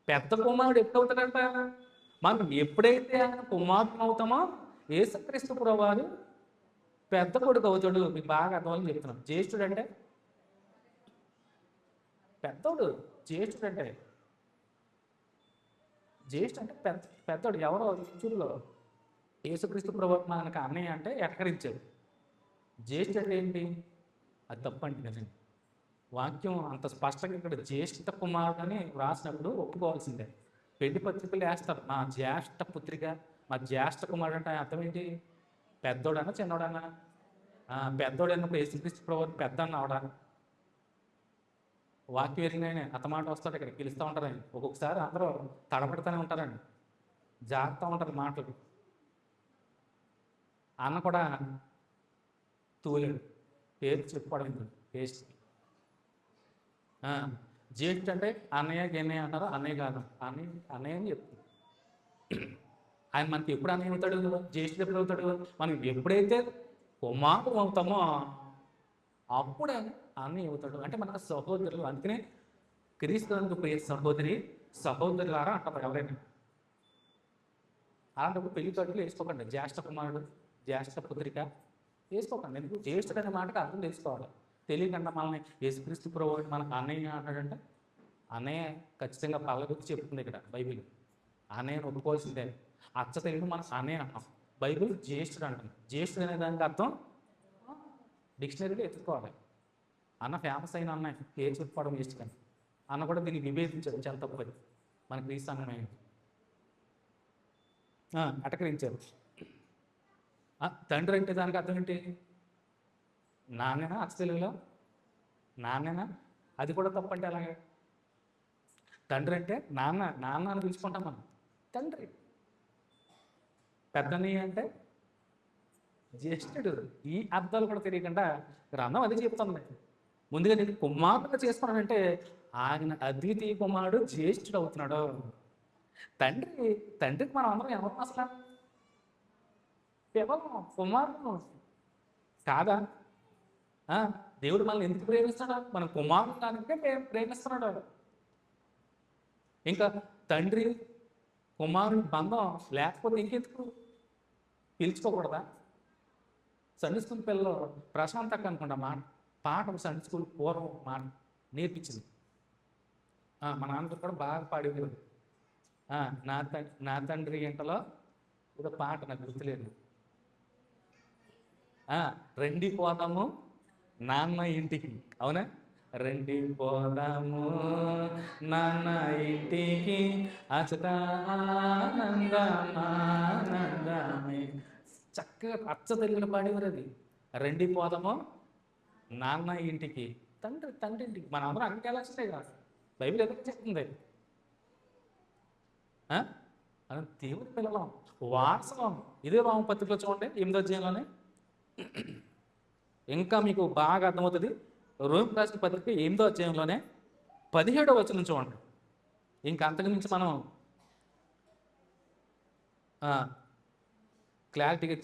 పెద్ద కుమారుడు ఎప్పుడు అవుతాడంట? మనం ఎప్పుడైతే ఆయన కుమారుడు అవుతామో యేసుక్రీస్తు ప్రభువారు పెద్ద కొడుకు అవుతాడు. మీకు బాగా అర్థమని చెప్తున్నాం. జ్యేష్ఠుడు అంటే పెద్దోడు. జ్యేష్ఠుడు అంటే పెద్దోడు. ఎవరో చూడులో యేసుక్రీస్తు ప్రభువారు మనకు అన్నయ్య అంటే ఎక్కరించాడు. జ్యేష్ఠుడు అంటే ఏంటి? అది తప్పండి నిజంగా. వాక్యం అంత స్పష్టంగా ఇక్కడ జ్యేష్ఠ కుమారుడు అని వ్రాసినప్పుడు ఒప్పుకోవాల్సిందే. పెళ్లి పత్రికలు వేస్తారు, మా జ్యేష్ఠ పుత్రిక, మా జ్యేష్ఠ కుమారుడు అంటే అర్థం ఏంటి? పెద్దోడన్నా చిన్నోడన్నా? పెద్దోడు అన్నప్పుడు యేసుక్రీస్తు ప్రభువారు పెద్ద అన్న అవడా? వాక్యం ఎరిగిన అతమాట వస్తాడు, ఇక్కడ పిలుస్తూ ఉంటారు ఆయన. ఒక్కొక్కసారి అందరూ తడబడుతూనే ఉంటారండి, జాగ్రత్త ఉంటారు మాటలు. అన్న కూడా తూలేడు, పేరు చెప్పుకోవడం పేస్ట్. జ్యేష్ఠుడు అంటే అన్నయ్య గిన్నయ్య అంటారు. అన్నయ్య కాదు, అన్నయ్య అని చెప్తుంది. ఆయన మనకి ఎప్పుడు అన్నయ్య అవుతాడు? జ్యేష్ఠుడు ఎప్పుడు అవుతాడు? మనం ఎప్పుడైతే కుమారుడు అవుతామో అప్పుడే అన్నయ్య అవుతాడు. అంటే మనకు సహోదరులు. అందుకనే క్రీస్తునందు ప్రియ సహోదరులారా అంటారు ఎవరైనా. అలాంటప్పుడు పెళ్లి తోటలు వేసుకోకండి. జ్యేష్ఠ కుమారుడు, జ్యేష్ఠ పుత్రిక వేసుకోకండి. ఎందుకు? జ్యేష్ఠుడు అనే మాటకు అర్థం తెలుసుకోవాలి. తెలియకుండా మనల్ని యేసుక్రీస్తు ప్రభువు మనకు అన్నయ్య అంటాడంటే, అన్నయ్య ఖచ్చితంగా పల్లగుర్తి చెప్తుంది ఇక్కడ బైబిల్. అన్నయ్యను ఒప్పుకోవాల్సిందే. అచ్చ తెలుగు మనం అన్నయ్య అంటాం, బైబిల్ జ్యేష్ఠుడు అంటాం. జ్యేష్ఠుడు అనే దానికి అర్థం డిక్షనరీలో ఎత్తుకోవాలి. అన్న ఫేమస్ అయిన అన్నయ్య పేరు చెప్పుకోవడం వేస్ట్. కానీ అన్న కూడా దీన్ని విభేదించాడు, చాలా తప్పది. మన క్రీస్తు అన్నయ్య అటకరించారు. తండ్రి అంటే దానికి అర్థం ఏంటి? నాన్నేనా? అచ్చ తెలుగులో నాన్నేనా? అది కూడా తప్పంటే అలాగే. తండ్రి అంటే నాన్న అని పిలుచుకుంటాం మనం. తండ్రి. పెద్దన్నయ్య అంటే జ్యేష్ఠుడు. ఈ అర్థాలు కూడా తెలియకుండా గ్రంథం అది చెప్తుంది. ముందుగా నేను కుమారుడుగా చేసుకున్నానంటే ఆయన అద్వితీయ కుమారుడు జ్యేష్ఠుడు అవుతున్నాడు. తండ్రికి మనం అందరం ఎవరు అసలు? కేవలం కుమారుడు కాదా? దేవుడు మనల్ని ఎందుకు ప్రేమిస్తున్నాడు? మన కుమారుడు దానికే ప్రేమిస్తున్నాడు. ఇంకా తండ్రి కుమారుని బంధం లేకపోతే ఇంకెందుకు? పిలుచుకోకూడదా? సండే స్కూల్ పిల్లలు ప్రశాంత్ అక్క అనుకుంటా పాట సండే స్కూల్ పూర్వం మాట నేర్పించింది. మా నాన్నతో కూడా బాగా పాడేది. నా తండ్రి ఇంటలో ఏదో పాట నాకు గుర్తులేదు. రెండి పోదాము నాన్న ఇంటికి, అవునా? రెండి పోదాము నాన్న ఇంటికి అచటానందమే. చక్కగా అచ్చ తెలుగులో పాడేవారు అది. రెండి పోదాము నాన్న ఇంటికి, తండ్రి ఇంటికి. మన అందరం అక్కడికి వెళ్ళాల్సిందే కదా, బైబిల్ ఎందుకు చెప్తుంది. మనం దేవుని పిల్లలం, వారసులం. ఇదే రోమపత్రికలో చూడండి 8వ అధ్యాయంలోనే ఇంకా మీకు బాగా అర్థమవుతుంది. రోమి రాసిన పత్రిక 8వ అధ్యాయంలోనే 17వ వచనం చూడండి. ఇంకా అంతకుమించి మనం క్లారిటీగా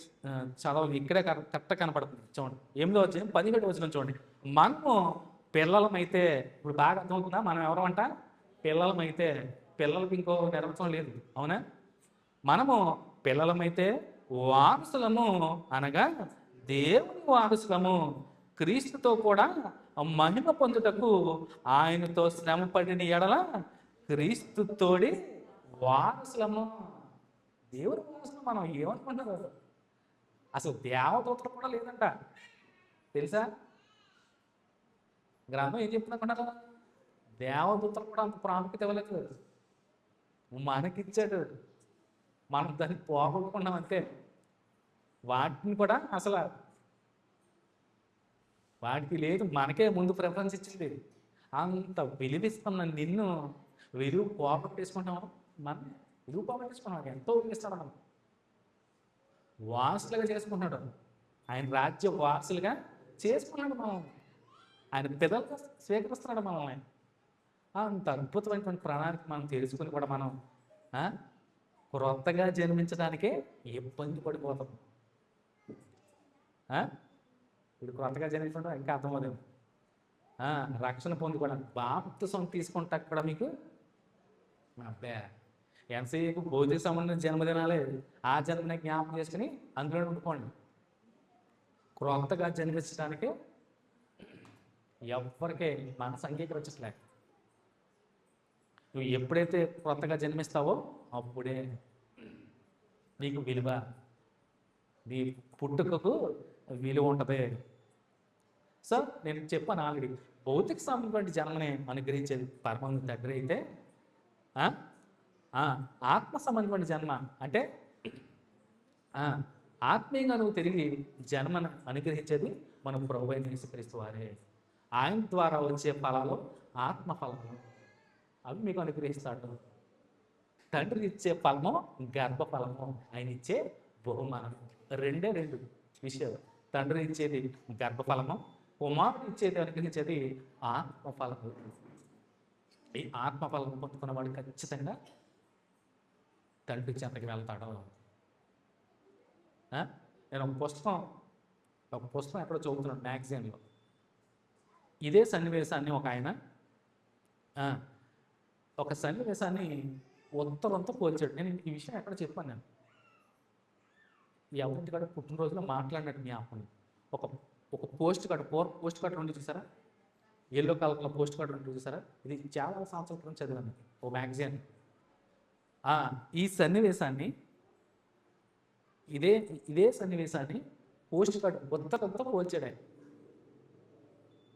చదవాలి. ఇక్కడే కరెక్ట్ కనపడుతుంది. చూడండి 8వ అధ్యాయం 17వ వచనం చూడండి. మనము పిల్లలమైతే, ఇప్పుడు బాగా అర్థమవుతుందా? మనం ఎవరమంట? పిల్లలమైతే. పిల్లలకి ఇంకో నిర్వచనం లేదు, అవునా? మనము పిల్లలమైతే వారసులము, అనగా దేవుని వారసులము, క్రీస్తుతో కూడా మహిమ పొందుటకు ఆయనతో శ్రమ పడిన ఎడల క్రీస్తుతోడి వారసులము. దేవుని వారసులు మనం. ఏమనుకుంటున్నారు? అసలు దేవదూతలు కూడా లేదంట, తెలుసా? గ్రంథం ఏం చెప్తున్నారు? దేవదూతలు కూడా అంత ప్రాముఖ్యత ఇవ్వలేదు. మనకిచ్చాడు, మనం దాన్ని పోగొట్టుకున్నాం అంతే. వాటిని కూడా అసలు వాటికి లేదు, మనకే ముందు ప్రిఫరెన్స్ ఇచ్చింది. అంత విలువిస్తున్న నిన్ను విలువ పోగొట్టేసుకుంటాం. మనం విలువ పోగొట్టేసుకున్నాం. ఎంతో విలువిస్తాడు. మనం వారసులుగా చేసుకుంటున్నాడు. ఆయన రాజ్య వారసులుగా చేసుకున్నాడు. మనం ఆయన పిల్లలుగా స్వీకరిస్తున్నాడు మనల్ని. అంత అద్భుతమైనటువంటి ప్రణాళిక మనం తెలుసుకుని కూడా మనం క్రొత్తగా జన్మించడానికే ఇబ్బంది పడిపోతాం. ఇప్పుడు క్రొత్తగా జన్మించడం ఇంకా అర్థమవుతుంది. రక్షణ పొందుకోవడానికి బాప్తిసం తీసుకుంటా కూడా మీకు అబ్బే ఎంతసేపు భౌతిక సంబంధించిన జన్మదినాలే, ఆ జన్మని జ్ఞాపకం చేసుకుని అందులో ఉండుకోండి. క్రొత్తగా జన్మించడానికి ఎవరికే మనసు అంగీకరించట్లే. నువ్వు ఎప్పుడైతే క్రొత్తగా జన్మిస్తావో అప్పుడే నీకు విలువ, నీ పుట్టుకకు విలువ ఉంటుంది. సో నేను చెప్పాను ఆల్రెడీ, భౌతిక సంబంధమైన జన్మని అనుగ్రహించేది పరమాత్మ దగ్గర అయితే, ఆత్మ సంబంధమైన జన్మ అంటే ఆత్మీయంగా నువ్వు తిరిగి జన్మను అనుగ్రహించేది మనం ప్రభువైన యేసుక్రీస్తు వారే. ఆయన ద్వారా వచ్చే ఫలాలు ఆత్మ ఫలము, అవి మీకు అనుగ్రహిస్తాడు. తండ్రి ఇచ్చే ఫలము గర్భఫలము, ఆయన ఇచ్చే బహుమానం. రెండే రెండు విషయాలు. తండ్రి ఇచ్చేది గర్భఫలము, కుమారుడు ఇచ్చేది అనుగ్రహించేది ఆత్మఫలము. ఈ ఆత్మఫలం పొందుకున్నవాడు ఖచ్చితంగా తండ్రి చెంతకి వెళ్తాడు. నేను ఒక పుస్తకం ఎక్కడో చదువుతున్నాను, మ్యాగజైన్లో. ఇదే సన్నివేశాన్ని ఒక సన్నివేశాన్ని ఉత్తరంతో పోల్చాడు. నేను ఈ విషయం ఎక్కడ చెప్పాను. నేను ఎవరింటి కాడ పుట్టినరోజులో మాట్లాడినట్టు జ్ఞాపకం. ఒక పోస్ట్ కార్డు, పోస్ట్ కార్డు ఉండి చూసారా? ఎల్లో కలర్లో పోస్ట్ కార్డు ఉండి చూసారా? ఇది చాలా సంవత్సరాల క్రితం చదివాను, ఓ మ్యాగజైన్. ఈ సన్నివేశాన్ని ఇదే సన్నివేశాన్ని పోస్ట్ కార్డు ఉత్తరంతో పోల్చాడు. ఆయన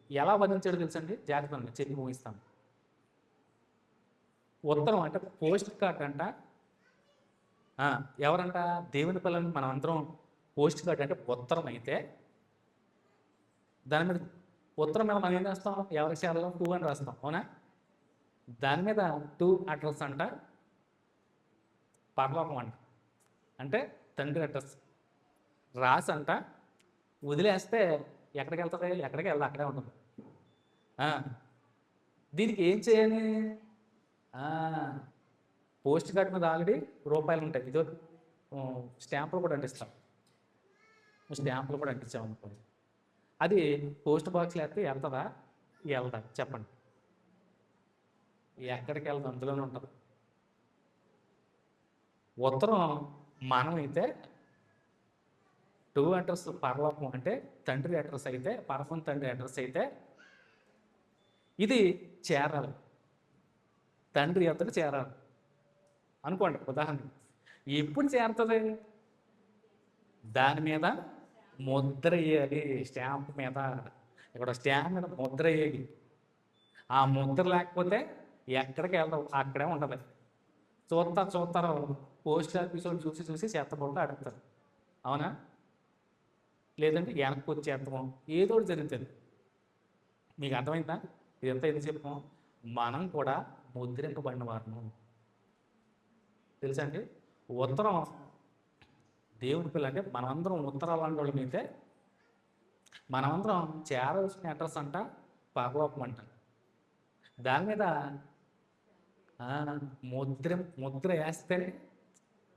ఎలా వర్ణించాడో తెలుసండి? జాగ్రత్త చెప్పి ముగిస్తాను. ఉత్తరం అంటే పోస్ట్ కార్డ్ అంట. ఎవరంట? దేవుని పిల్లల్ని మనం అందరం. పోస్ట్ కార్డ్ అంటే ఉత్తరం అయితే దాని మీద, ఉత్తరం మీద మనం ఏం రాస్తాం? ఎవరికి చేరాలో 2 అని రాస్తాం, అవునా? దాని మీద 2 అడ్రస్ అంట, పరలోకం అంట, అంటే తండ్రి అడ్రస్ రాసి అంట వదిలేస్తే ఎక్కడికి వెళ్తుంది? ఎక్కడికి వెళ్ళదు, అక్కడే ఉంటుంది. దీనికి ఏం చేయాలి? పోస్ట్ కార్డ్ మీద ఆల్రెడీ రూపాయలు ఉంటాయి. ఇదో స్టాంపులు కూడా అంటిస్తాం. స్టాంపులు కూడా అంటించాం అనుకోండి, అది పోస్ట్ బాక్స్లో వేస్తే వెళ్తుందా? వెళ్దా? చెప్పండి. ఎక్కడికి వెళ్దాం? అందులోనే ఉంటుంది. ఉత్తరం మనమైతే 2 అడ్రస్ పరలోకం అంటే తండ్రి అడ్రస్ అయితే, పరమం తండ్రి అడ్రస్ అయితే ఇది చేరాలి, తండ్రి అతను చేరాలి అనుకోండి. ఉదాహరణ ఎప్పుడు చేరుతుంది? దాని మీద ముద్ర వేయాలి. స్టాంప్ మీద, ఇక్కడ స్టాంప్ మీద ముద్ర వేయాలి. ఆ ముద్ర లేకపోతే ఎక్కడికి వెళ్దాం, అక్కడే ఉంటుంది. చూస్తారు పోస్ట్ ఆఫీస్ చూసి చేత్తబోట్లు అడుగుతారు, అవునా? లేదంటే వెనక్కి వచ్చేస్తాము, ఏదో జరుగుతుంది. మీకు అర్థమైందా? ఇదంతా ఎందుకు చెప్పాము? మనం కూడా ముద్రింపబడిన వారము, తెలుసా అండి? ఉత్తరం దేవుని పిల్ల అంటే మనమందరం ఉత్తరాలు లాంటి వాళ్ళం అయితే మనమందరం చేరవలసిన అడ్రస్ అంట పరలోకం అంట. దాని మీద ముద్ర వేస్తేనే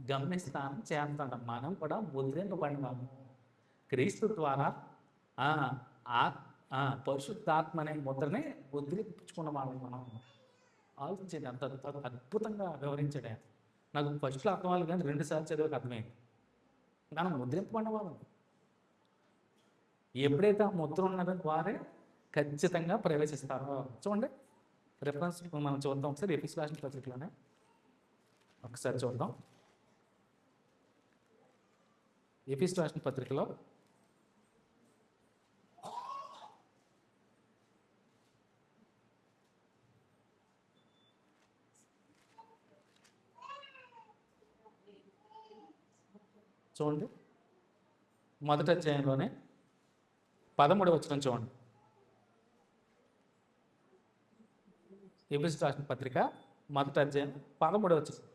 గమనిస్తాను చేస్తాంట. మనం కూడా ముద్రింపబడినాము క్రీస్తు ద్వారా. పరిశుద్ధాత్మ అనే ముద్రని ముద్రించుకున్న వాళ్ళం మనం. ఆలోచించండి, అంత అద్భుతంగా వివరించాడు ఆయన. నాకు ఫస్ట్లో అర్థం అవ్వాలి కానీ 2 సార్లు చదివాక అర్థమైంది. మనం ముద్రింపబడిన వాళ్ళం. ఎప్పుడైతే ఆ ముద్ర ఉన్నదో వారే ఖచ్చితంగా ప్రవేశిస్తారో. చూడండి రిఫరెన్స్ మనం చూద్దాం ఒకసారి. ఎఫెసీయులకు రాసిన పత్రికలోనే ఒకసారి చూద్దాం. ఎఫెసీయులకు రాసిన పత్రికలో చూడండి, మొదటి అధ్యాయంలోనే 13వ వచనం చూడండి. ఎఫెసీయులకు రాసిన పత్రిక మొదటి అధ్యాయం 13వ వచనం.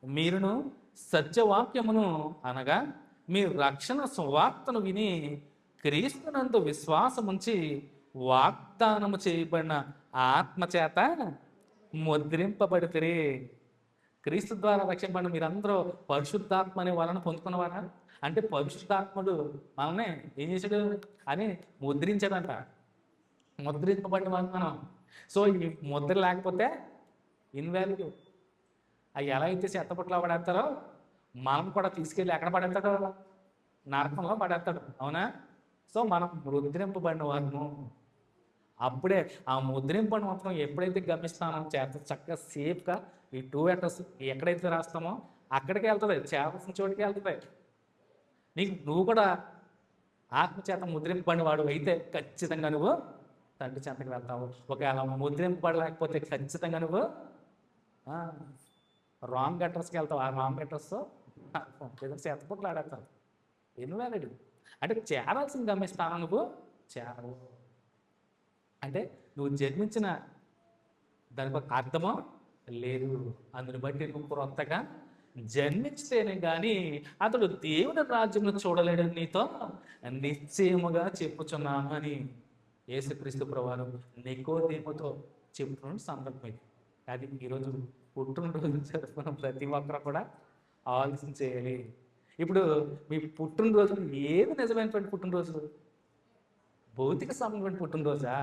మీరును సత్యవాక్యమును అనగా మీ రక్షణ సువార్తను విని క్రీస్తునందు విశ్వాసముంచి వాగ్దానము చేయబడిన ఆత్మచేత ముద్రింపబడితే. క్రీస్తు ద్వారా రక్షింపబడిన మీరందరూ పరిశుద్ధాత్మ అనే వాళ్ళని పొందుకున్నవారా అంటే పరిశుద్ధాత్ముడు మనల్ని ఏం చేశాడు అని ముద్రించాడంట. ముద్రింపబడిన వాళ్ళు మనం. సో ఈ ముద్ర లేకపోతే ఇన్వాల్యూ. అవి ఎలా అయితే చెత్తపట్లో పడేస్తారో మనం కూడా తీసుకెళ్ళి ఎక్కడ పడేస్తాడో, నరకంలో పడేస్తాడు. అవునా? సో మనం ముద్రింపబడిన వాళ్ళము. అప్పుడే ఆ ముద్రింపని మాత్రం ఎప్పుడైతే గమనిస్తామో చక్కగా సేఫ్గా ఈ 2 అడ్రస్ ఎక్కడైతే రాస్తామో అక్కడికి వెళ్తుంది, చేరాల్సిన చోటుకి వెళ్తుంది. నువ్వు కూడా ఆత్మచేత ముద్రింపబడిన వాడు అయితే ఖచ్చితంగా నువ్వు తండ్రి చెంతకు వెళ్తావు. ఒకవేళ ముద్రింపబడలేకపోతే ఖచ్చితంగా నువ్వు రాంగ్ అడ్రస్కి వెళ్తావు. ఆ రాంగ్ అడ్రస్ చేతపుట్లు ఆడేస్తావు. ఇన్వాలిడ్. అంటే చేరాల్సిన గమ్యస్థానం నువ్వు చేరవు. అంటే నువ్వు జన్మించిన దానికి ఒక అర్థమో లేదు. అందుని బట్టి నువ్వు క్రొత్తగా జన్మించితేనే కానీ అతడు దేవుని రాజ్యమును చూడలేడని నీతో నిశ్చయముగా చెప్పుచున్నాను అని యేసుక్రీస్తు ప్రభువారు నికోదేముతో చెప్తున్న సందర్భం ఇది. అది ఈరోజు పుట్టినరోజు జరుపుకున్న ప్రతి ఒక్కరు కూడా ఆలోచన చేయాలి. ఇప్పుడు మీ పుట్టినరోజు ఏది నిజమైనటువంటి పుట్టినరోజు? భౌతిక సంబంధమైన పుట్టినరోజా?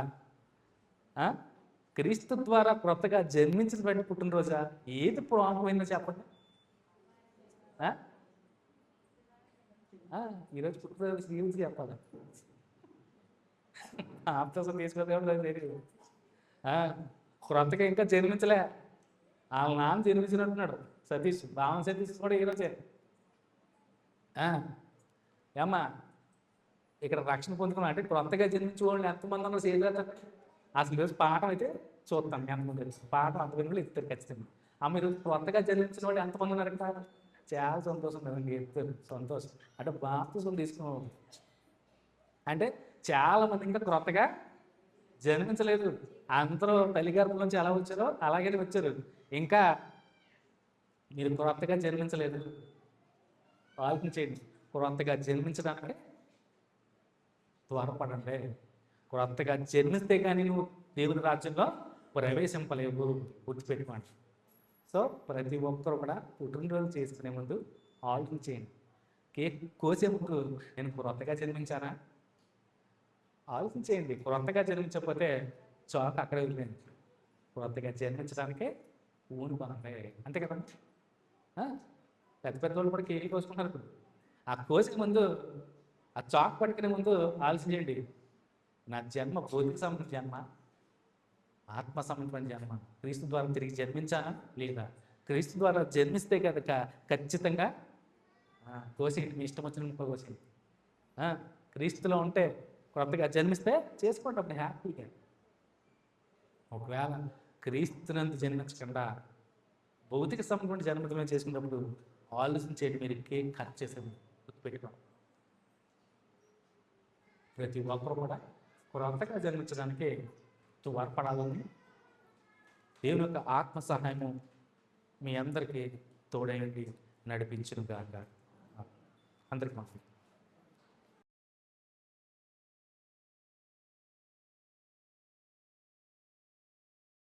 క్రీస్తు ద్వారా క్రొత్తగా జన్మించినటువంటి పుట్టినరోజా? ఏది ప్రాముఖ్యమైందో చెప్పండి. ఈరోజు పుట్టినరోజు సీరియల్స్ చెప్పాలి. ఆప్తసం తీసుకోలేదు. క్రొత్తగా ఇంకా జన్మించలే. వాళ్ళ నాన్న జన్మించినట్టున్నాడు సతీష్. బావన్ సతీష్ కూడా ఈరోజే. ఏమ్మా ఇక్కడ రక్షణ పొందుకున్నా అంటే క్రొత్తగా జన్మించే వాళ్ళు ఎంతమంది ఉన్నారు చేయలేదు. అసలు ఈరోజు పాఠం అయితే చూస్తాను. ఎంతమంది తెలుసు పాఠం అంతమంది ఇస్తారు ఖచ్చితంగా. ఈరోజు క్రొత్తగా జన్మించిన వాళ్ళు ఎంతమంది ఉన్నారు కదా? చాలా సంతోషం కదండి. చెప్తారు సంతోషం. అంటే బాప్తిజం తీసుకున్నాం అంటే చాలామంది ఇంకా క్రొత్తగా జన్మించలేదు. అందరూ తల్లి గర్భం నుంచి ఎలా వచ్చారో అలాగే వచ్చారు. ఇంకా మీరు క్రొత్తగా జన్మించలేదు. ఆలోచించేయండి. క్రొత్తగా జన్మించడానికి త్వరపడండి. క్రొత్తగా జన్మిస్తే కానీ నువ్వు దేవుని రాజ్యంలో ప్రవేశింపలేవు. గుర్తుపెట్టుకోండి. సో ప్రతి ఒక్కరు కూడా పుట్టినరోజు చేసుకునే ముందు ఆలోచించేయండి. కేక్ కోసే ముందు నేను క్రొత్తగా జన్మించానా ఆలోచించేయండి. క్రొత్తగా జన్మించకపోతే చాకు అక్కడే వదిలేండి. క్రొత్తగా జన్మించడానికే ఊనుకోనండి. అంతే కదా? పెద్ద పెద్ద వాళ్ళు కూడా కేక్ కోసుకుంటారు. ఇప్పుడు ఆ కోసే ముందు ఆ చాక్ పట్టుకునే ముందు ఆలోచించండి. నా జన్మ భౌతిక సంబంధించిన జన్మ, ఆత్మ సంబంధించిన జన్మ. క్రీస్తు ద్వారా తిరిగి జన్మించానా లేదా? క్రీస్తు ద్వారా జన్మిస్తే కనుక ఖచ్చితంగా కోసేయండి. మీ ఇష్టం వచ్చిన కోసేయండి. క్రీస్తులో ఉంటే క్రొత్తగా జన్మిస్తే చేసుకోండి అప్పుడు హ్యాపీగా. ఒకవేళ క్రీస్తునందు జన్మించకుండా భౌతిక సంబంధమైన జన్మదినం చేసుకున్నప్పుడు ఆలోచించేది మీరు కేక్ కట్ చేసేది గుర్తుపెట్టుకోండి. ప్రతి ఒక్కరు కూడా క్రొత్తగా జన్మించడానికి త్వరపడాలని దేవుని యొక్క ఆత్మ సహాయము మీ అందరికీ తోడైంది. నడిపించును గాక. అందరికి మా